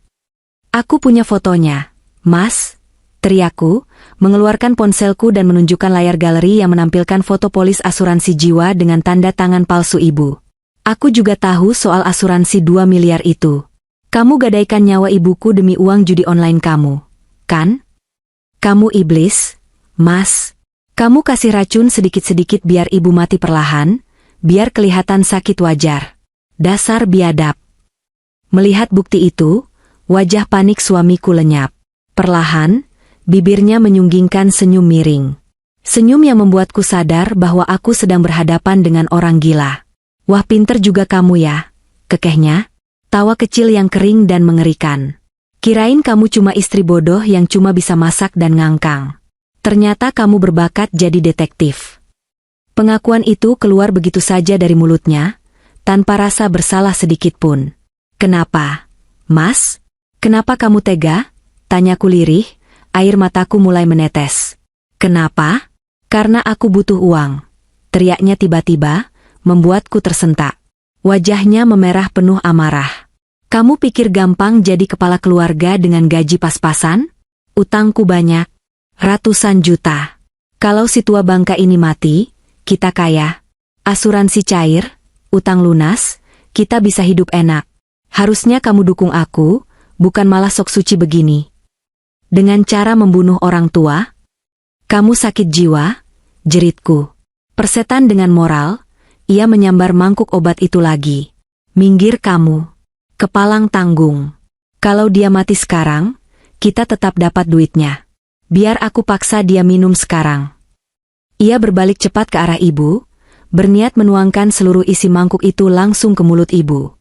Aku punya fotonya, Mas. Teriakku, mengeluarkan ponselku dan menunjukkan layar galeri yang menampilkan foto polis asuransi jiwa dengan tanda tangan palsu ibu. Aku juga tahu soal asuransi 2 miliar itu. Kamu gadaikan nyawa ibuku demi uang judi online kamu, kan? Kamu iblis, Mas. Kamu kasih racun sedikit-sedikit biar ibu mati perlahan, biar kelihatan sakit wajar. Dasar biadab. Melihat bukti itu, wajah panik suamiku lenyap. Perlahan, bibirnya menyunggingkan senyum miring. Senyum yang membuatku sadar bahwa aku sedang berhadapan dengan orang gila. Wah, pinter juga kamu ya, kekehnya. Tawa kecil yang kering dan mengerikan. Kirain kamu cuma istri bodoh yang cuma bisa masak dan ngangkang. Ternyata kamu berbakat jadi detektif. Pengakuan itu keluar begitu saja dari mulutnya, tanpa rasa bersalah sedikit pun. Kenapa, Mas? Kenapa kamu tega? Tanyaku lirih, air mataku mulai menetes. Kenapa? Karena aku butuh uang. Teriaknya tiba-tiba, membuatku tersentak. Wajahnya memerah penuh amarah. Kamu pikir gampang jadi kepala keluarga dengan gaji pas-pasan? Utangku banyak. Ratusan juta. Kalau si tua bangka ini mati, kita kaya. Asuransi cair, utang lunas, kita bisa hidup enak. Harusnya kamu dukung aku, bukan malah sok suci begini. Dengan cara membunuh orang tua? Kamu sakit jiwa? Jeritku. Persetan dengan moral, ia menyambar mangkuk obat itu lagi. Minggir kamu. Kepalang tanggung. Kalau dia mati sekarang, kita tetap dapat duitnya. Biar aku paksa dia minum sekarang. Ia berbalik cepat ke arah ibu, berniat menuangkan seluruh isi mangkuk itu langsung ke mulut ibu.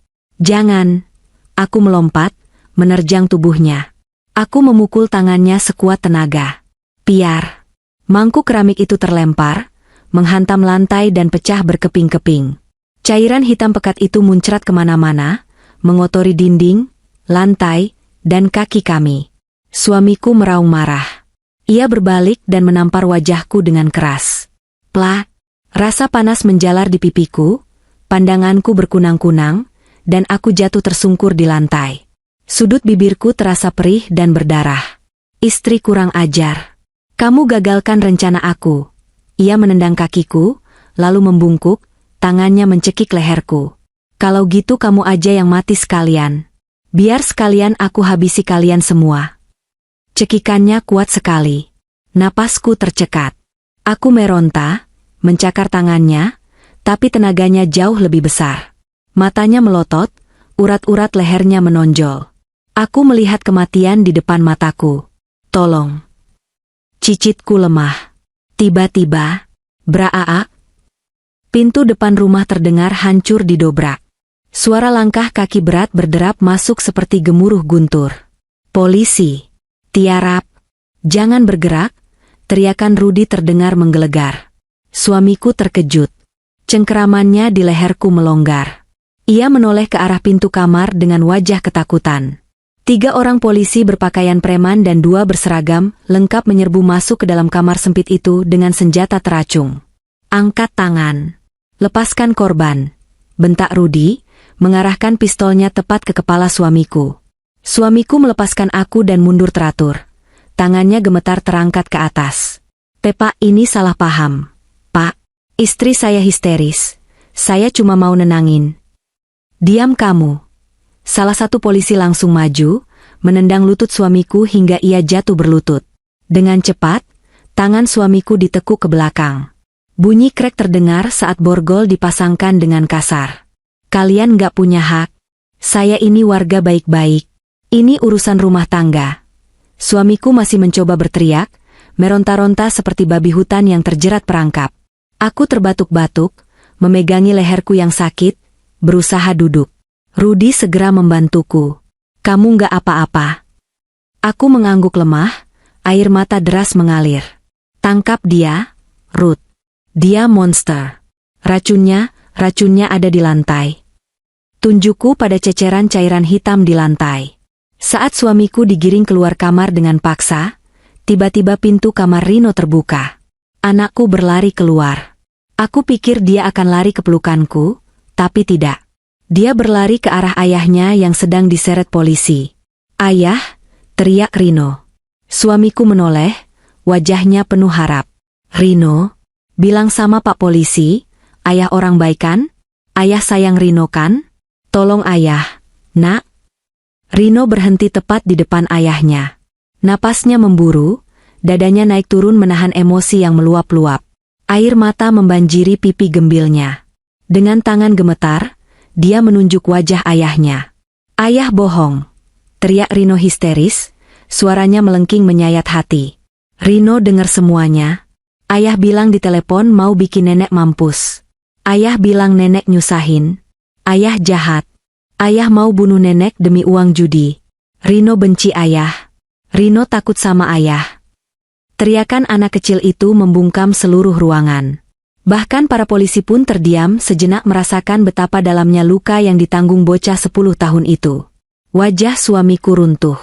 Jangan. Aku melompat, menerjang tubuhnya. Aku memukul tangannya sekuat tenaga. Piar. Mangkuk keramik itu terlempar, menghantam lantai dan pecah berkeping-keping. Cairan hitam pekat itu muncrat kemana-mana, mengotori dinding, lantai, dan kaki kami. Suamiku meraung marah. Ia berbalik dan menampar wajahku dengan keras. Plak. Rasa panas menjalar di pipiku, pandanganku berkunang-kunang, dan aku jatuh tersungkur di lantai. Sudut bibirku terasa perih dan berdarah. Istri kurang ajar. Kamu gagalkan rencana aku. Ia menendang kakiku, lalu membungkuk, tangannya mencekik leherku. Kalau gitu kamu aja yang mati sekalian. Biar sekalian aku habisi kalian semua. Cekikannya kuat sekali. Napasku tercekat. Aku meronta, mencakar tangannya, tapi tenaganya jauh lebih besar. Matanya melotot, urat-urat lehernya menonjol. Aku melihat kematian di depan mataku. Tolong. Cicitku lemah. Tiba-tiba, braa. Pintu depan rumah terdengar hancur didobrak. Suara langkah kaki berat berderap masuk seperti gemuruh guntur. Polisi. Tiarap. Jangan bergerak, teriakan Rudi terdengar menggelegar. Suamiku terkejut. Cengkeramannya di leherku melonggar. Ia menoleh ke arah pintu kamar dengan wajah ketakutan. 3 orang polisi berpakaian preman dan 2 berseragam, lengkap menyerbu masuk ke dalam kamar sempit itu dengan senjata teracung. Angkat tangan. Lepaskan korban. Bentak Rudi, mengarahkan pistolnya tepat ke kepala suamiku. Suamiku melepaskan aku dan mundur teratur. Tangannya gemetar terangkat ke atas. Pak, ini salah paham. Pak, istri saya histeris. Saya cuma mau nenangin. Diam kamu. Salah satu polisi langsung maju, menendang lutut suamiku hingga ia jatuh berlutut. Dengan cepat, tangan suamiku ditekuk ke belakang. Bunyi krek terdengar saat borgol dipasangkan dengan kasar. Kalian gak punya hak. Saya ini warga baik-baik. Ini urusan rumah tangga. Suamiku masih mencoba berteriak, meronta-ronta seperti babi hutan yang terjerat perangkap. Aku terbatuk-batuk, memegangi leherku yang sakit, berusaha duduk. Rudi segera membantuku. Kamu nggak apa-apa. Aku mengangguk lemah, air mata deras mengalir. Tangkap dia, Ruth. Dia monster. Racunnya ada di lantai. Tunjukku pada ceceran cairan hitam di lantai. Saat suamiku digiring keluar kamar dengan paksa, tiba-tiba pintu kamar Rino terbuka. Anakku berlari keluar. Aku pikir dia akan lari ke pelukanku, tapi tidak. Dia berlari ke arah ayahnya yang sedang diseret polisi. Ayah, teriak Rino. Suamiku menoleh, wajahnya penuh harap. Rino, bilang sama Pak Polisi, ayah orang baik kan? Ayah sayang Rino kan? Tolong ayah, nak. Rino berhenti tepat di depan ayahnya. Napasnya memburu, dadanya naik turun menahan emosi yang meluap-luap. Air mata membanjiri pipi gembilnya. Dengan tangan gemetar, dia menunjuk wajah ayahnya. Ayah bohong. Teriak Rino histeris, suaranya melengking menyayat hati. Rino dengar semuanya. Ayah bilang di telepon mau bikin nenek mampus. Ayah bilang nenek nyusahin. Ayah jahat. Ayah mau bunuh nenek demi uang judi. Rino benci ayah. Rino takut sama ayah. Teriakan anak kecil itu membungkam seluruh ruangan. Bahkan para polisi pun terdiam sejenak merasakan betapa dalamnya luka yang ditanggung bocah 10 tahun itu. Wajah suamiku runtuh.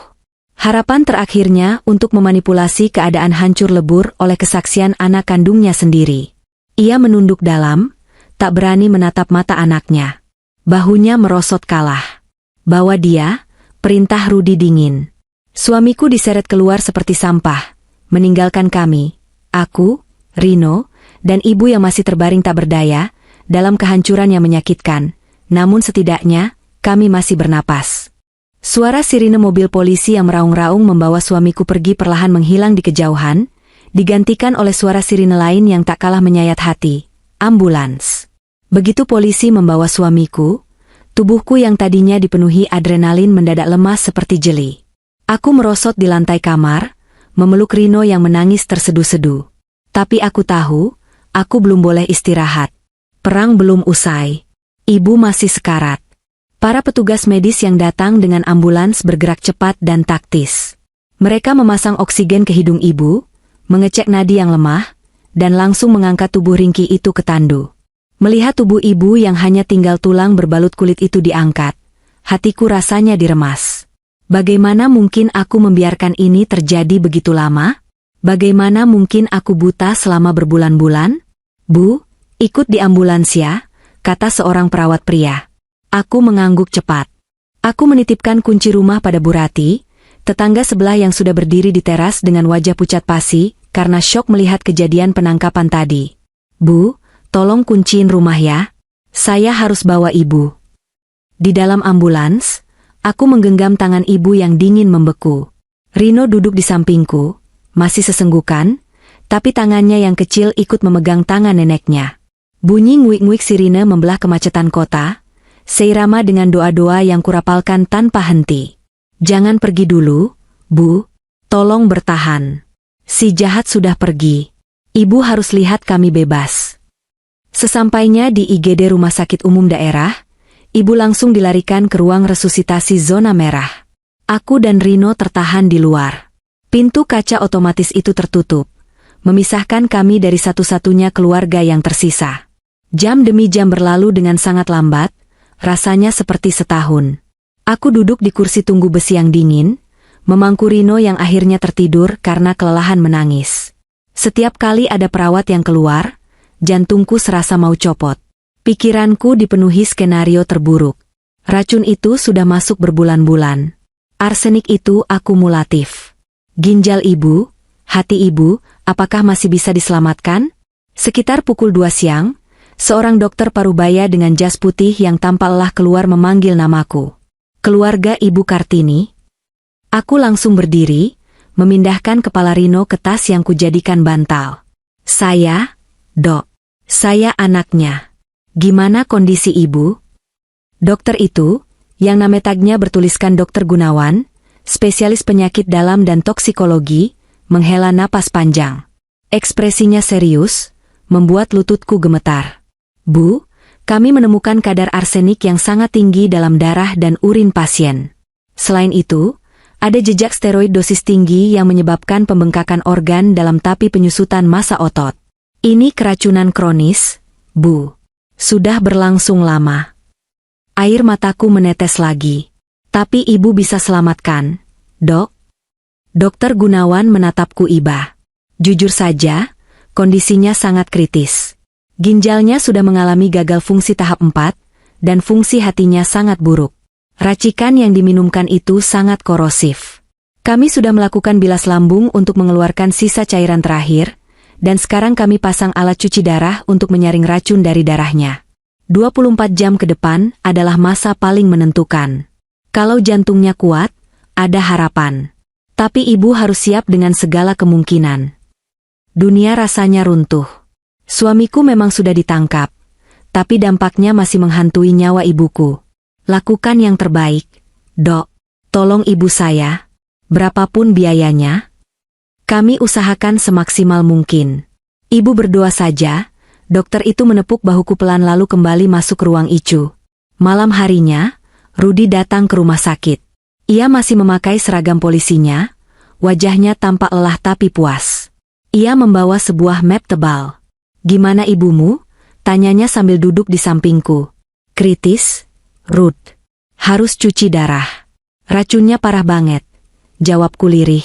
Harapan terakhirnya untuk memanipulasi keadaan hancur lebur oleh kesaksian anak kandungnya sendiri. Ia menunduk dalam, tak berani menatap mata anaknya. Bahunya merosot kalah. Bawa dia, perintah Rudi dingin. Suamiku diseret keluar seperti sampah, meninggalkan kami, aku, Rino, dan ibu yang masih terbaring tak berdaya, dalam kehancuran yang menyakitkan, namun setidaknya, kami masih bernapas. Suara sirine mobil polisi yang meraung-raung membawa suamiku pergi perlahan menghilang di kejauhan, digantikan oleh suara sirine lain yang tak kalah menyayat hati, ambulans. Begitu polisi membawa suamiku, tubuhku yang tadinya dipenuhi adrenalin mendadak lemas seperti jeli. Aku merosot di lantai kamar, memeluk Rino yang menangis terseduh-seduh. Tapi aku tahu, aku belum boleh istirahat. Perang belum usai. Ibu masih sekarat. Para petugas medis yang datang dengan ambulans bergerak cepat dan taktis. Mereka memasang oksigen ke hidung ibu, mengecek nadi yang lemah, dan langsung mengangkat tubuh ringkih itu ke tandu. Melihat tubuh ibu yang hanya tinggal tulang berbalut kulit itu diangkat, hatiku rasanya diremas. Bagaimana mungkin aku membiarkan ini terjadi begitu lama? Bagaimana mungkin aku buta selama berbulan-bulan? Bu, ikut di ambulans ya, kata seorang perawat pria. Aku mengangguk cepat. Aku menitipkan kunci rumah pada Bu Rati, tetangga sebelah yang sudah berdiri di teras dengan wajah pucat pasi, karena syok melihat kejadian penangkapan tadi. Bu, tolong kunciin rumah ya. Saya harus bawa ibu. Di dalam ambulans, aku menggenggam tangan ibu yang dingin membeku. Rino duduk di sampingku, masih sesenggukan, tapi tangannya yang kecil ikut memegang tangan neneknya. Bunyi nguik-nguik sirine membelah kemacetan kota, seirama dengan doa-doa yang kurapalkan tanpa henti. Jangan pergi dulu, Bu. Tolong bertahan. Si jahat sudah pergi. Ibu harus lihat kami bebas. Sesampainya di IGD Rumah Sakit Umum Daerah, ibu langsung dilarikan ke ruang resusitasi zona merah. Aku dan Rino tertahan di luar. Pintu kaca otomatis itu tertutup, memisahkan kami dari satu-satunya keluarga yang tersisa. Jam demi jam berlalu dengan sangat lambat, rasanya seperti setahun. Aku duduk di kursi tunggu besi yang dingin, memangku Rino yang akhirnya tertidur karena kelelahan menangis. Setiap kali ada perawat yang keluar, jantungku serasa mau copot. Pikiranku dipenuhi skenario terburuk. Racun itu sudah masuk berbulan-bulan. Arsenik itu akumulatif. Ginjal ibu, hati ibu, apakah masih bisa diselamatkan? Sekitar pukul 2 siang, seorang dokter parubaya dengan jas putih yang tampak lelah keluar memanggil namaku. Keluarga Ibu Kartini? Aku langsung berdiri, memindahkan kepala Rino ke tas yang kujadikan bantal. Saya, Dok. Saya anaknya. Gimana kondisi ibu? Dokter itu, yang nama tagnya bertuliskan Dr. Gunawan, spesialis penyakit dalam dan toksikologi, menghela napas panjang. Ekspresinya serius, membuat lututku gemetar. Bu, kami menemukan kadar arsenik yang sangat tinggi dalam darah dan urin pasien. Selain itu, ada jejak steroid dosis tinggi yang menyebabkan pembengkakan organ dalam tapi penyusutan massa otot. Ini keracunan kronis, Bu. Sudah berlangsung lama. Air mataku menetes lagi. Tapi ibu bisa selamatkan, Dok? Dokter Gunawan menatapku iba. Jujur saja, kondisinya sangat kritis. Ginjalnya sudah mengalami gagal fungsi tahap 4, dan fungsi hatinya sangat buruk. Racikan yang diminumkan itu sangat korosif. Kami sudah melakukan bilas lambung untuk mengeluarkan sisa cairan terakhir, dan sekarang kami pasang alat cuci darah untuk menyaring racun dari darahnya. 24 jam ke depan adalah masa paling menentukan. Kalau jantungnya kuat, ada harapan. Tapi ibu harus siap dengan segala kemungkinan. Dunia rasanya runtuh. Suamiku memang sudah ditangkap, tapi dampaknya masih menghantui nyawa ibuku. Lakukan yang terbaik, Dok. Tolong ibu saya, berapapun biayanya. Kami usahakan semaksimal mungkin. Ibu berdoa saja. Dokter itu menepuk bahuku pelan lalu kembali masuk ruang ICU. Malam harinya, Rudi datang ke rumah sakit. Ia masih memakai seragam polisinya, wajahnya tampak lelah tapi puas. Ia membawa sebuah map tebal. Gimana ibumu? Tanyanya sambil duduk di sampingku. Kritis, Ruth. Harus cuci darah. Racunnya parah banget. Jawabku lirih.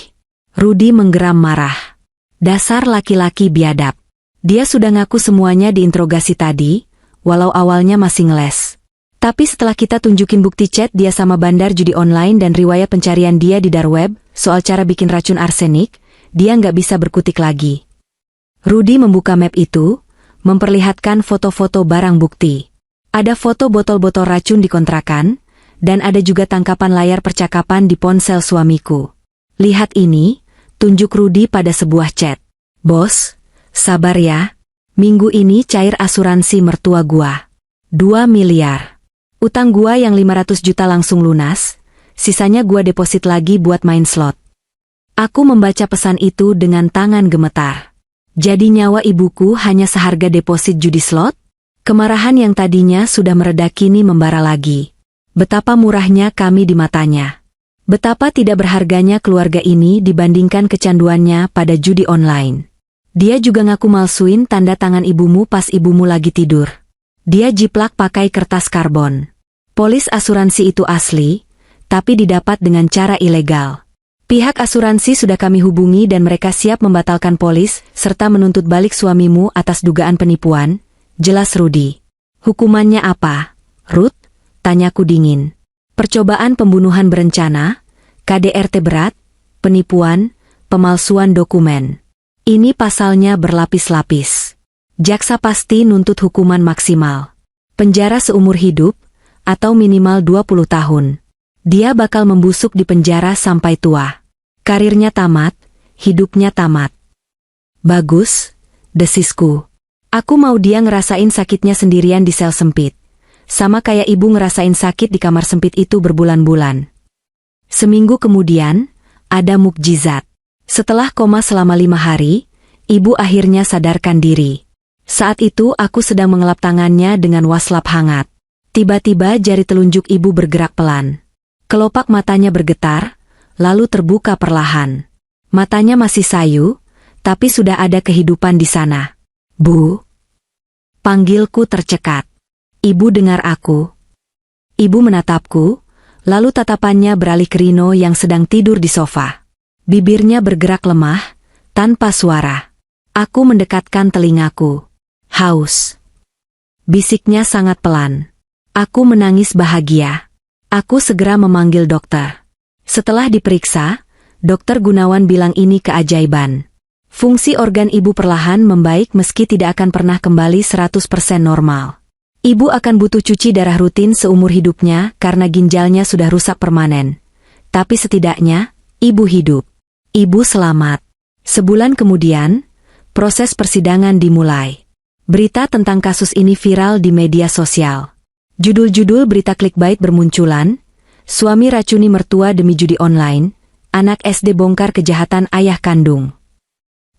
Rudi menggeram marah. Dasar laki-laki biadab. Dia sudah ngaku semuanya di interogasi tadi, walau awalnya masih ngeles. Tapi setelah kita tunjukin bukti chat dia sama bandar judi online dan riwayat pencarian dia di dark web, soal cara bikin racun arsenik, dia nggak bisa berkutik lagi. Rudi membuka map itu, memperlihatkan foto-foto barang bukti. Ada foto botol-botol racun di kontrakan, dan ada juga tangkapan layar percakapan di ponsel suamiku. Lihat ini, tunjuk Rudi pada sebuah chat. Bos, sabar ya. Minggu ini cair asuransi mertua gua. 2 miliar. Utang gua yang 500 juta langsung lunas, sisanya gua deposit lagi buat main slot. Aku membaca pesan itu dengan tangan gemetar. Jadi nyawa ibuku hanya seharga deposit judi slot? Kemarahan yang tadinya sudah mereda kini membara lagi. Betapa murahnya kami di matanya. Betapa tidak berharganya keluarga ini dibandingkan kecanduannya pada judi online. Dia juga ngaku malsuin tanda tangan ibumu pas ibumu lagi tidur. Dia jiplak pakai kertas karbon. Polis asuransi itu asli, tapi didapat dengan cara ilegal. Pihak asuransi sudah kami hubungi dan mereka siap membatalkan polis serta menuntut balik suamimu atas dugaan penipuan, jelas Rudi. Hukumannya apa, Ruth? Tanyaku dingin. Percobaan pembunuhan berencana, KDRT berat, penipuan, pemalsuan dokumen. Ini pasalnya berlapis-lapis. Jaksa pasti nuntut hukuman maksimal. Penjara seumur hidup, atau minimal 20 tahun. Dia bakal membusuk di penjara sampai tua. Karirnya tamat, hidupnya tamat. Bagus, desisku. Aku mau dia ngerasain sakitnya sendirian di sel sempit. Sama kayak ibu ngerasain sakit di kamar sempit itu berbulan-bulan. Seminggu kemudian, ada mukjizat. Setelah koma selama 5 hari, ibu akhirnya sadarkan diri. Saat itu aku sedang mengelap tangannya dengan waslap hangat. Tiba-tiba jari telunjuk ibu bergerak pelan. Kelopak matanya bergetar, lalu terbuka perlahan. Matanya masih sayu, tapi sudah ada kehidupan di sana. Bu. Panggilku tercekat. Ibu dengar aku. Ibu menatapku, lalu tatapannya beralih ke Rino yang sedang tidur di sofa. Bibirnya bergerak lemah, tanpa suara. Aku mendekatkan telingaku. Haus. Bisiknya sangat pelan. Aku menangis bahagia. Aku segera memanggil dokter. Setelah diperiksa, Dokter Gunawan bilang ini keajaiban. Fungsi organ ibu perlahan membaik meski tidak akan pernah kembali 100% normal. Ibu akan butuh cuci darah rutin seumur hidupnya karena ginjalnya sudah rusak permanen. Tapi setidaknya, ibu hidup. Ibu selamat. Sebulan kemudian, proses persidangan dimulai. Berita tentang kasus ini viral di media sosial. Judul-judul berita clickbait bermunculan, suami racuni mertua demi judi online, anak SD bongkar kejahatan ayah kandung.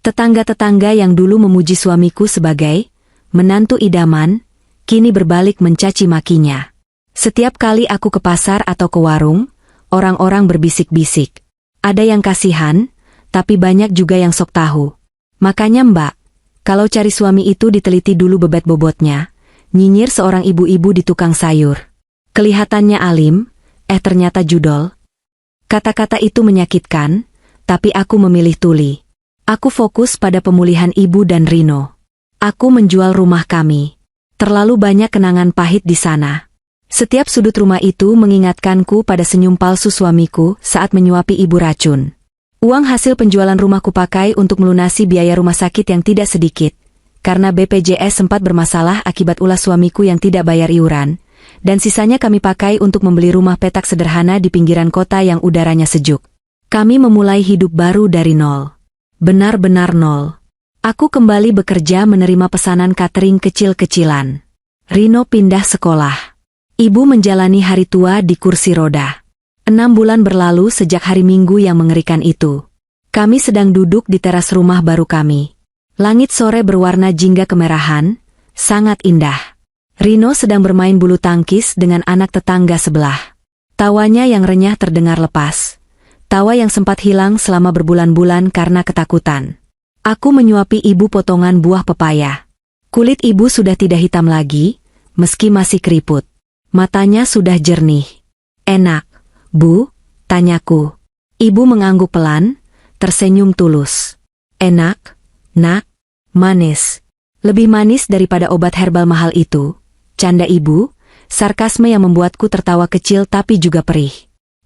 Tetangga-tetangga yang dulu memuji suamiku sebagai menantu idaman, kini berbalik mencaci makinya. Setiap kali aku ke pasar atau ke warung, orang-orang berbisik-bisik. Ada yang kasihan, tapi banyak juga yang sok tahu. Makanya Mbak, kalau cari suami itu diteliti dulu bebet bobotnya, nyinyir seorang ibu-ibu di tukang sayur. Kelihatannya alim, ternyata judol. Kata-kata itu menyakitkan, tapi aku memilih tuli. Aku fokus pada pemulihan ibu dan Rino. Aku menjual rumah kami. Terlalu banyak kenangan pahit di sana. Setiap sudut rumah itu mengingatkanku pada senyum palsu suamiku saat menyuapi ibu racun. Uang hasil penjualan rumahku pakai untuk melunasi biaya rumah sakit yang tidak sedikit, karena BPJS sempat bermasalah akibat ulah suamiku yang tidak bayar iuran, dan sisanya kami pakai untuk membeli rumah petak sederhana di pinggiran kota yang udaranya sejuk. Kami memulai hidup baru dari nol. Benar-benar nol. Aku kembali bekerja menerima pesanan catering kecil-kecilan. Rino pindah sekolah. Ibu menjalani hari tua di kursi roda. 6 bulan berlalu sejak hari Minggu yang mengerikan itu. Kami sedang duduk di teras rumah baru kami. Langit sore berwarna jingga kemerahan, sangat indah. Rino sedang bermain bulu tangkis dengan anak tetangga sebelah. Tawanya yang renyah terdengar lepas. Tawa yang sempat hilang selama berbulan-bulan karena ketakutan. Aku menyuapi ibu potongan buah pepaya. Kulit ibu sudah tidak hitam lagi, meski masih keriput. Matanya sudah jernih. Enak, Bu? Tanyaku. Ibu mengangguk pelan, tersenyum tulus. Enak, Nak? Manis. Lebih manis daripada obat herbal mahal itu. Canda ibu, sarkasme yang membuatku tertawa kecil tapi juga perih.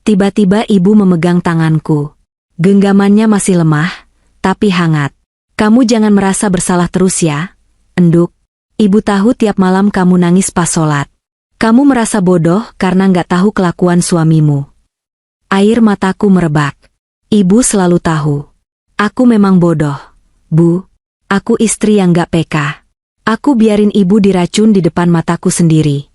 Tiba-tiba ibu memegang tanganku. Genggamannya masih lemah, tapi hangat. Kamu jangan merasa bersalah terus ya, enduk. Ibu tahu tiap malam kamu nangis pas sholat. Kamu merasa bodoh karena nggak tahu kelakuan suamimu. Air mataku merebak. Ibu selalu tahu. Aku memang bodoh, Bu. Aku istri yang nggak peka. Aku biarin ibu diracun di depan mataku sendiri.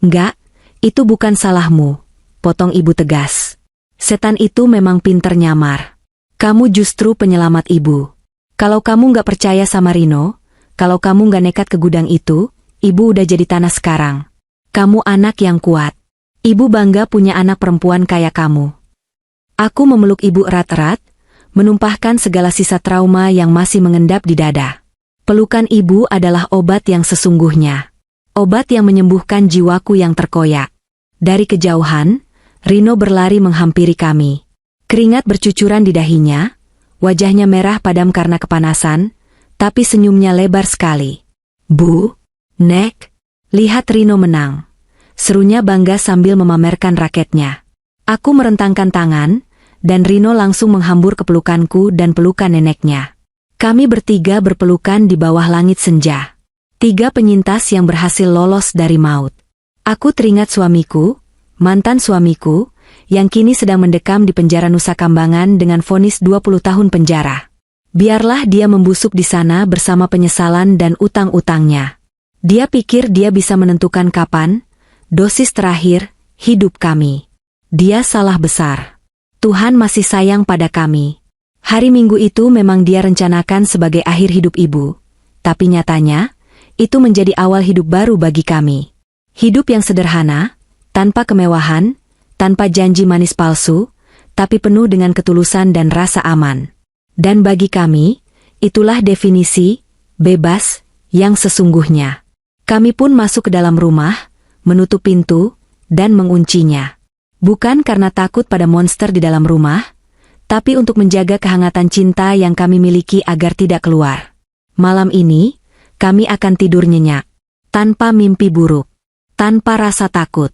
Nggak, itu bukan salahmu, potong ibu tegas. Setan itu memang pinter nyamar. Kamu justru penyelamat ibu. Kalau kamu nggak percaya sama Rino, kalau kamu nggak nekat ke gudang itu, ibu udah jadi tanah sekarang. Kamu anak yang kuat. Ibu bangga punya anak perempuan kayak kamu. Aku memeluk ibu erat-erat, menumpahkan segala sisa trauma yang masih mengendap di dada. Pelukan ibu adalah obat yang sesungguhnya. Obat yang menyembuhkan jiwaku yang terkoyak. Dari kejauhan, Rino berlari menghampiri kami. Keringat bercucuran di dahinya, wajahnya merah padam karena kepanasan, tapi senyumnya lebar sekali. Bu, Nek, lihat Rino menang. Serunya bangga sambil memamerkan raketnya. Aku merentangkan tangan, dan Rino langsung menghambur ke pelukanku dan pelukan neneknya. Kami bertiga berpelukan di bawah langit senja. 3 penyintas yang berhasil lolos dari maut. Aku teringat suamiku, mantan suamiku, yang kini sedang mendekam di penjara Nusa Kambangan dengan vonis 20 tahun penjara. Biarlah dia membusuk di sana bersama penyesalan dan utang-utangnya. Dia pikir dia bisa menentukan kapan dosis terakhir hidup kami. Dia salah besar. Tuhan masih sayang pada kami. Hari Minggu itu memang dia rencanakan sebagai akhir hidup ibu, tapi nyatanya, itu menjadi awal hidup baru bagi kami. Hidup yang sederhana, tanpa kemewahan, tanpa janji manis palsu, tapi penuh dengan ketulusan dan rasa aman. Dan bagi kami, itulah definisi bebas yang sesungguhnya. Kami pun masuk ke dalam rumah, menutup pintu, dan menguncinya. Bukan karena takut pada monster di dalam rumah, tapi untuk menjaga kehangatan cinta yang kami miliki agar tidak keluar. Malam ini, kami akan tidur nyenyak, tanpa mimpi buruk, tanpa rasa takut.